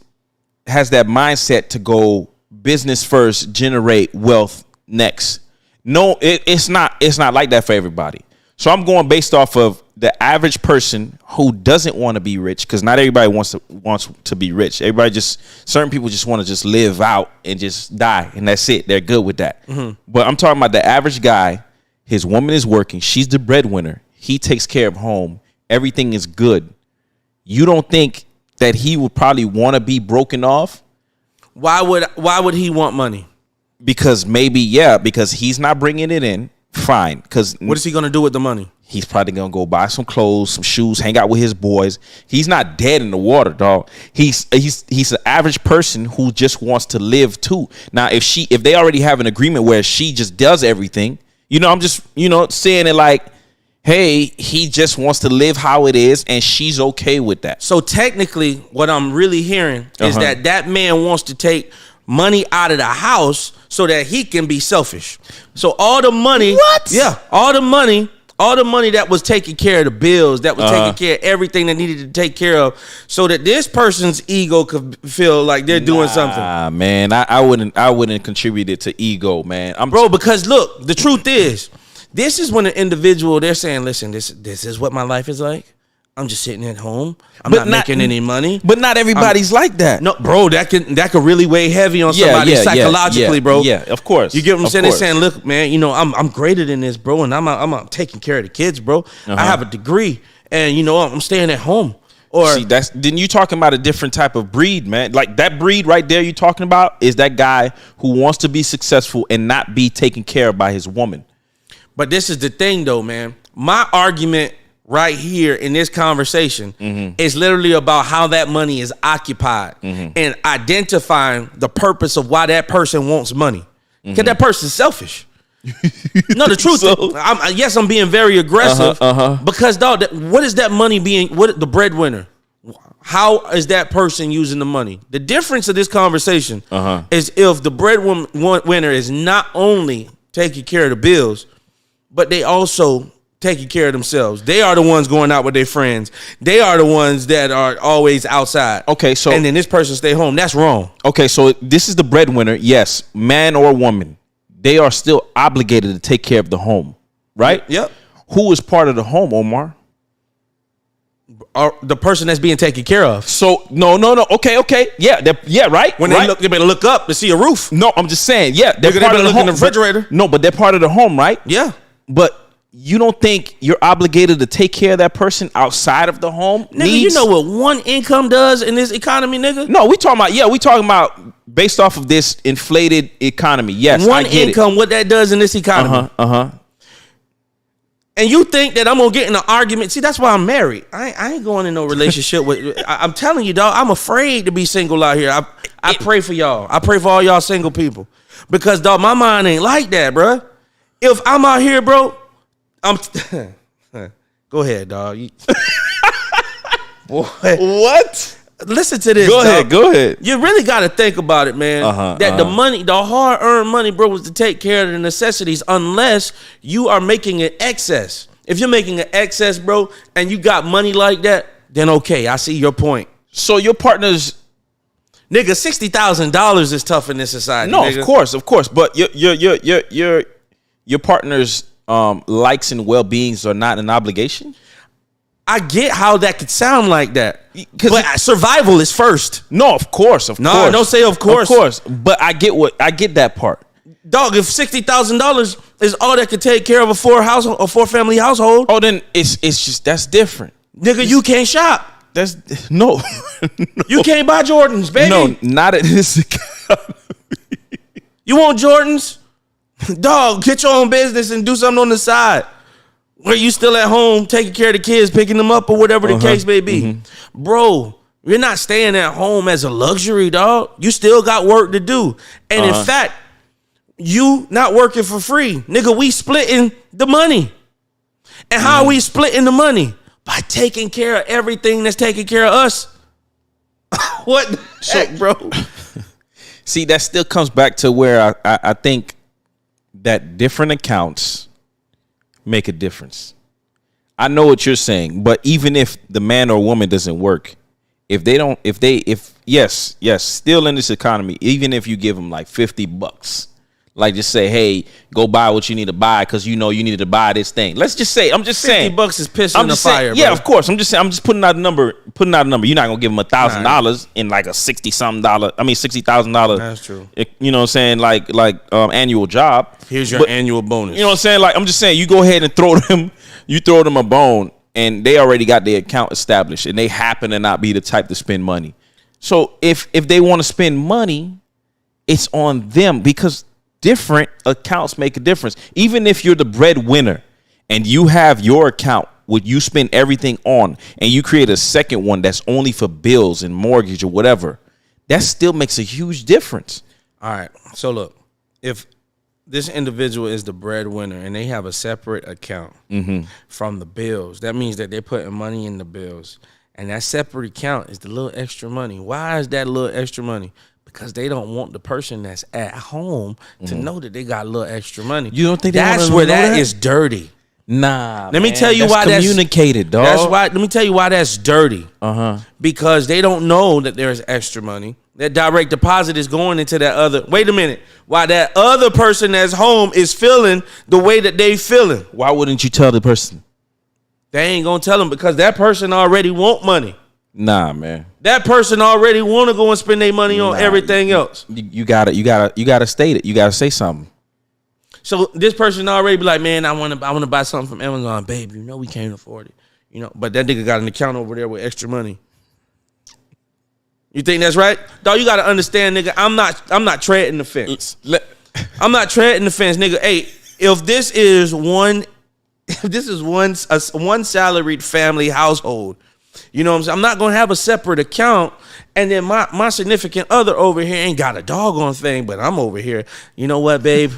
S1: that mindset to go business first, generate wealth next. No, it's not like that for everybody. So I'm going based off of the average person who doesn't want to be rich, because not everybody wants to be rich. Certain people just want to just live out and just die, and that's it. They're good with that. But I'm talking about the average guy. His woman is working. She's the breadwinner. He takes care of home. Everything is good. You don't think that he would probably want to be broken off?
S2: Why would he want money?
S1: Because because he's not bringing it in. Fine. Because
S2: what is he going to do with the money?
S1: He's probably going to go buy some clothes, some shoes, hang out with his boys. He's not dead in the water, dog. He's an average person who just wants to live too. Now, if they already have an agreement where she just does everything, I'm just, saying it like, hey, he just wants to live how it is, and she's okay with that.
S2: So technically, what I'm really hearing is that man wants to take money out of the house so that he can be selfish. So all the money, all the money that was taking care of the bills, that was taking care of everything that needed to take care of, so that this person's ego could feel like they're doing something.
S1: Man, I wouldn't contribute it to ego, man.
S2: Because look, the truth is, this is when an individual, they're saying, listen, this is what my life is like. I'm just sitting at home. I'm not making any money.
S1: But not everybody's like that.
S2: No, bro, that could really weigh heavy on somebody psychologically, bro.
S1: Yeah, of course.
S2: You get what I'm saying? They're saying, look, man, I'm greater than this, bro, and I'm taking care of the kids, bro. I have a degree, and I'm staying at home. Or
S1: then you talking about a different type of breed, man. Like that breed right there you talking about is that guy who wants to be successful and not be taken care of by his woman.
S2: But this is the thing, though, man. My argument right here in this conversation is literally about how that money is occupied and identifying the purpose of why that person wants money. Because that person's selfish. No, the truth is, I'm being very aggressive because, dog, what is that money being, what the breadwinner? How is that person using the money? The difference of this conversation is if the breadwinner is not only taking care of the bills, but they also taking care of themselves. They are the ones going out with their friends. They are the ones that are always outside.
S1: Okay, so
S2: and then this person stay home. That's wrong.
S1: Okay, so this is the breadwinner. Yes, man or woman, they are still obligated to take care of the home, right?
S2: Yep.
S1: Who is part of the home, Omar?
S2: The person that's being taken care of.
S1: So no. Okay. Yeah, right.
S2: When they look, they better look up to see a roof.
S1: No, I'm just saying. Yeah,
S2: they better look in the refrigerator.
S1: No, but they're part of the home, right?
S2: Yeah.
S1: But you don't think you're obligated to take care of that person outside of the home?
S2: Nigga, you know what one income does in this economy, nigga?
S1: No, we talking about based off of this inflated economy. Yes,
S2: one income, what that does in this economy. And you think that I'm gonna get in an argument? See, that's why I'm married. I ain't going in no relationship with. I'm telling you, dog. I'm afraid to be single out here. I pray for y'all. I pray for all y'all single people because, dog, my mind ain't like that, bro. If I'm out here, bro, I'm. Go ahead, dog. Boy,
S1: what?
S2: Listen to this.
S1: Go ahead.
S2: You really got to think about it, man. The money, the hard-earned money, bro, was to take care of the necessities unless you are making an excess. If you're making an excess, bro, and you got money like that, then okay, I see your point.
S1: So your partner's...
S2: Nigga, $60,000 is tough in this society.
S1: No,
S2: nigga.
S1: of course. But your partner's likes and well-beings are not an obligation?
S2: I get how that could sound like that, but survival is first.
S1: No, of course.
S2: No, don't say of course.
S1: Of course, but I get that part.
S2: Dog, if $60,000 is all that could take care of a four-family household,
S1: oh, then it's just that's different,
S2: nigga. You can't shop.
S1: That's no.
S2: You can't buy Jordans, baby.
S1: No, not in this economy.
S2: You want Jordans, dog? Get your own business and do something on the side. Where you still at home taking care of the kids, picking them up or whatever the case may be. Bro, you're not staying at home as a luxury, dog. You still got work to do. And in fact, you not working for free. Nigga, we splitting the money. And how are we splitting the money? By taking care of everything that's taking care of us. What the heck, bro?
S1: See, that still comes back to where I think that different accounts make a difference. I know what you're saying, but even if the man or woman doesn't work, yes, still in this economy, even if you give them like $50, like just say, hey, go buy what you need to buy because you know you need to buy this thing. Let's just say, I'm just saying,
S2: $50 is pissing in the fire.
S1: Yeah, of course. I'm just saying, I'm just putting out a number. You're not gonna give them $1,000 in like a $60,000.
S2: That's true.
S1: You know what I'm saying? Like annual job.
S2: Here's your annual bonus.
S1: You know what I'm saying? Like I'm just saying, you go ahead and throw them a bone, and they already got their account established, and they happen to not be the type to spend money. So if they want to spend money, it's on them because different accounts make a difference. Even if you're the breadwinner and you have your account what you spend everything on, and you create a second one that's only for bills and mortgage or whatever, that still makes a huge difference.
S2: All right. So look, if this individual is the breadwinner and they have a separate account from the bills, that means that they're putting money in the bills. And that separate account is the little extra money. Why is that little extra money? Because they don't want the person that's at home to know that they got a little extra money.
S1: You don't think
S2: that's where that is dirty?
S1: Nah.
S2: Let me tell you why that's
S1: communicated, dog.
S2: That's why. Let me tell you why that's dirty. Because they don't know that there's extra money. That direct deposit is going into that other. Wait a minute. Why that other person that's home is feeling the way that they feeling?
S1: Why wouldn't you tell the person?
S2: They ain't gonna tell them because that person already want money.
S1: Nah, man.
S2: That person already want to go and spend their money on everything else.
S1: You gotta state it. You gotta say something.
S2: So this person already be like, man, I want to buy something from Amazon, babe. You know we can't afford it. You know, but that nigga got an account over there with extra money. You think that's right, dog? You gotta understand, nigga. I'm not treading the fence. I'm not treading the fence, nigga. Hey, if this is one salaried family household. You know what I'm saying? I'm not going to have a separate account and then my significant other over here ain't got a doggone thing, but I'm over here. You know what, babe?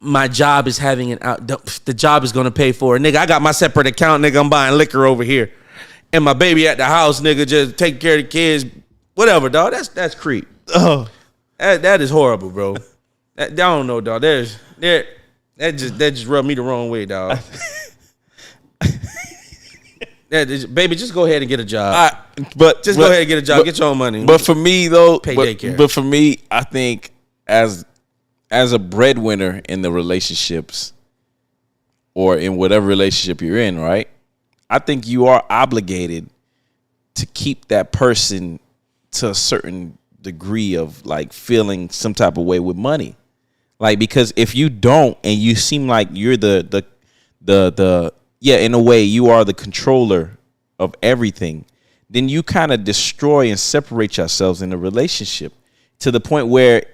S2: My job is having the job is going to pay for it. Nigga, I got my separate account, nigga. I'm buying liquor over here. And my baby at the house, nigga, just taking care of the kids. Whatever, dog. That's creep. Oh. That is horrible, bro. I don't know, dog. That just rubbed me the wrong way, dog. Baby, just go ahead and get a job. Go ahead and get a job. Get your own money.
S1: But for me, though,
S2: pay daycare.
S1: But for me, I think as a breadwinner in the relationships or in whatever relationship you're in, right? I think you are obligated to keep that person to a certain degree of like feeling some type of way with money. Like, because if you don't and you seem like you're the in a way you are the controller of everything, then you kind of destroy and separate yourselves in a relationship to the point where,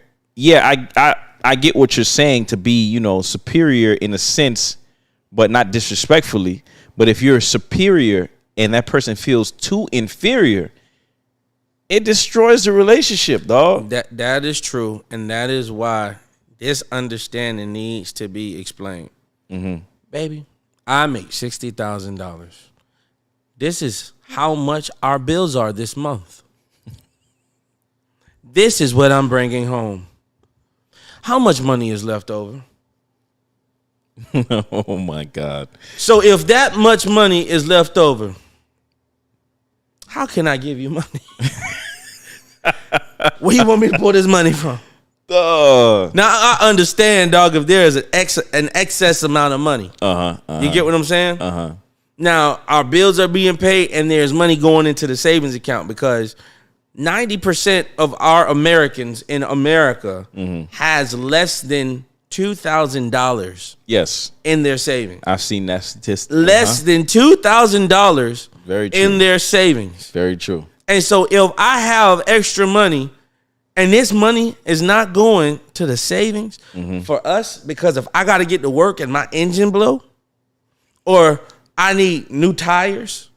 S1: I get what you're saying to be, superior in a sense, but not disrespectfully. But if you're superior and that person feels too inferior, it destroys the relationship, dog.
S2: That is true, and that is why this understanding needs to be explained.
S1: Mm-hmm.
S2: Baby, I make $60,000. This is how much our bills are this month. This is what I'm bringing home. How much money is left over?
S1: Oh my God.
S2: So if that much money is left over, how can I give you money? Where you want me to pull this money from? Now I understand, dog, if there is an excess amount of money. You get what I'm saying? Now our bills are being paid and there's money going into the savings account because 90% of our Americans in America has less than $2,000 in their savings.
S1: I've seen that statistic.
S2: Less than $2,000 in their savings.
S1: Very true.
S2: And so if I have extra money and this money is not going to the savings for us, because if I got to get to work and my engine blow, or I need new tires,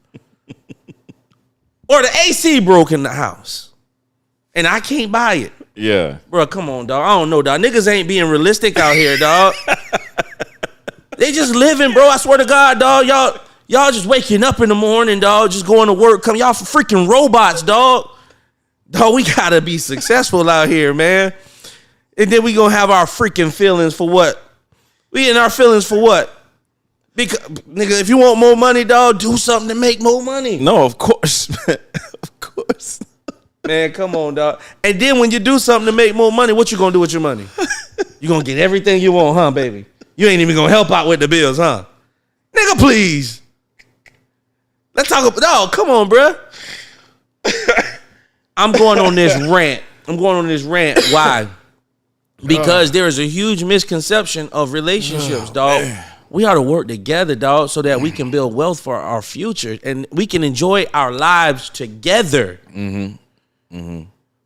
S2: or the AC broke in the house and I can't buy it.
S1: Yeah.
S2: Bro, come on, dog. I don't know, dog. Niggas ain't being realistic out here, dog. They just living, bro. I swear to God, dog. Y'all just waking up in the morning, dog, just going to work. Come, y'all for freaking robots, dog. Dog, we gotta be successful out here, man. And then we gonna have our freaking feelings for what? We in our feelings for what? Because, nigga, if you want more money, dog, do something to make more money.
S1: No, of course. Of course.
S2: Man, come on, dog. And then when you do something to make more money, what you gonna do with your money? You gonna get everything you want, huh, baby? You ain't even gonna help out with the bills, huh? Nigga, please. Let's talk about, dog, come on, bruh. I'm going on this rant. Why? Because there is a huge misconception of relationships, dog. Man. We ought to work together, dog, so that we can build wealth for our future and we can enjoy our lives together.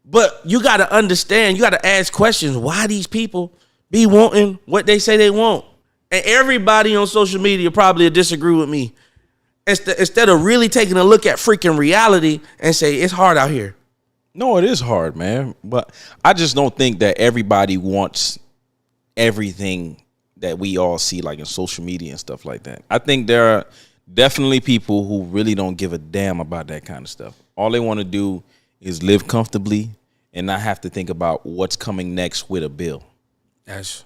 S2: But you got to understand, you got to ask questions. Why these people be wanting what they say they want? And everybody on social media probably disagree with me. Instead of really taking a look at freaking reality and say, it's hard out here.
S1: No, it is hard, man. But I just don't think that everybody wants everything that we all see like in social media and stuff like that. I think there are definitely people who really don't give a damn about that kind of stuff. All they want to do is live comfortably and not have to think about what's coming next with a bill.
S2: That's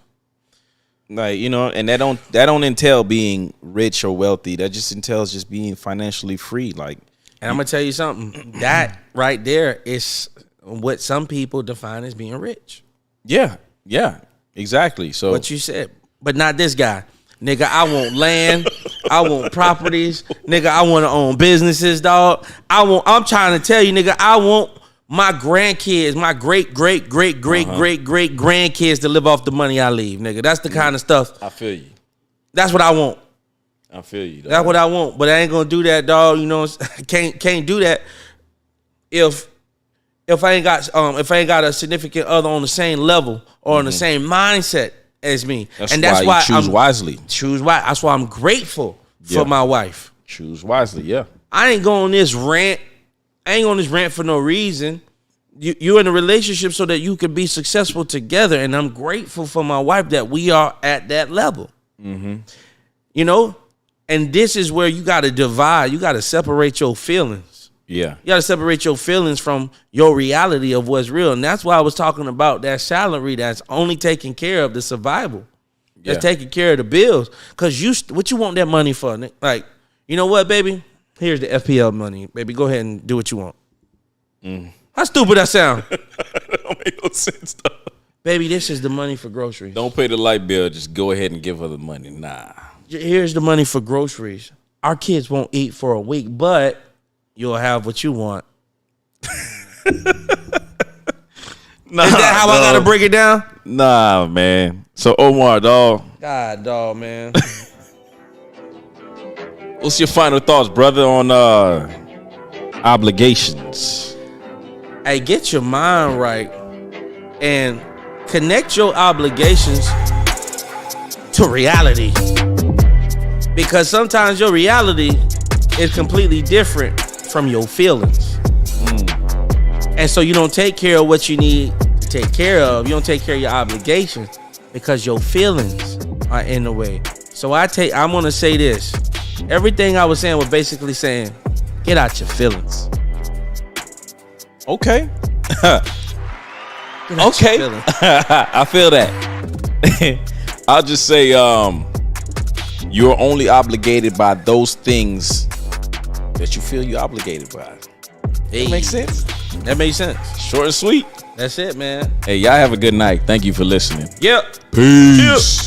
S1: like, and that don't entail being rich or wealthy. That just entails just being financially free. Like,
S2: and I'm gonna tell you something. That right there is what some people define as being rich.
S1: Yeah, exactly. So
S2: what you said, but not this guy. Nigga, I want land. I want properties. Nigga, I want to own businesses, dog. I'm trying to tell you, nigga, I want my grandkids, my great grandkids to live off the money I leave, nigga. That's the kind of stuff.
S1: I feel you.
S2: That's what I want.
S1: I feel you, dog.
S2: That's what I want, but I ain't gonna do that, dog. Can't do that if I ain't got a significant other on the same level or on the same mindset as me.
S1: That's why you choose wisely.
S2: Choose wisely. That's why I'm grateful for my wife.
S1: Choose wisely, yeah.
S2: I ain't going on this rant. I ain't on this rant for no reason. You're in a relationship so that you can be successful together, and I'm grateful for my wife that we are at that level. And this is where you got to divide. You got to separate your feelings.
S1: Yeah.
S2: You got to separate your feelings from your reality of what's real. And that's why I was talking about that salary that's only taking care of the survival. That's taking care of the bills. Because what you want that money for? Like, you know what, baby? Here's the FPL money. Baby, go ahead and do what you want. How stupid that sound?
S1: That don't make no sense, though.
S2: Baby, this is the money for groceries.
S1: Don't pay the light bill. Just go ahead and give her the money. Nah.
S2: Here's the money for groceries. Our kids won't eat for a week, but you'll have what you want. Is that how I gotta break it down?
S1: Nah, man. So Omar, dog.
S2: God, dog, man.
S1: What's your final thoughts, brother, on obligations?
S2: Hey, get your mind right and connect your obligations to reality. Because sometimes your reality is completely different from your feelings. And so you don't take care of what you need to take care of. You don't take care of your obligations because your feelings are in the way. So I'm gonna say this. Everything I was saying was basically saying, get out your feelings.
S1: Okay.
S2: Okay.
S1: I feel that. I'll just say you're only obligated by those things that you feel you're obligated by.
S2: Hey,
S1: That makes sense?
S2: that makes sense.
S1: Short and sweet.
S2: That's it, man.
S1: Hey, y'all have a good night. Thank you for listening.
S2: Yep.
S1: Peace.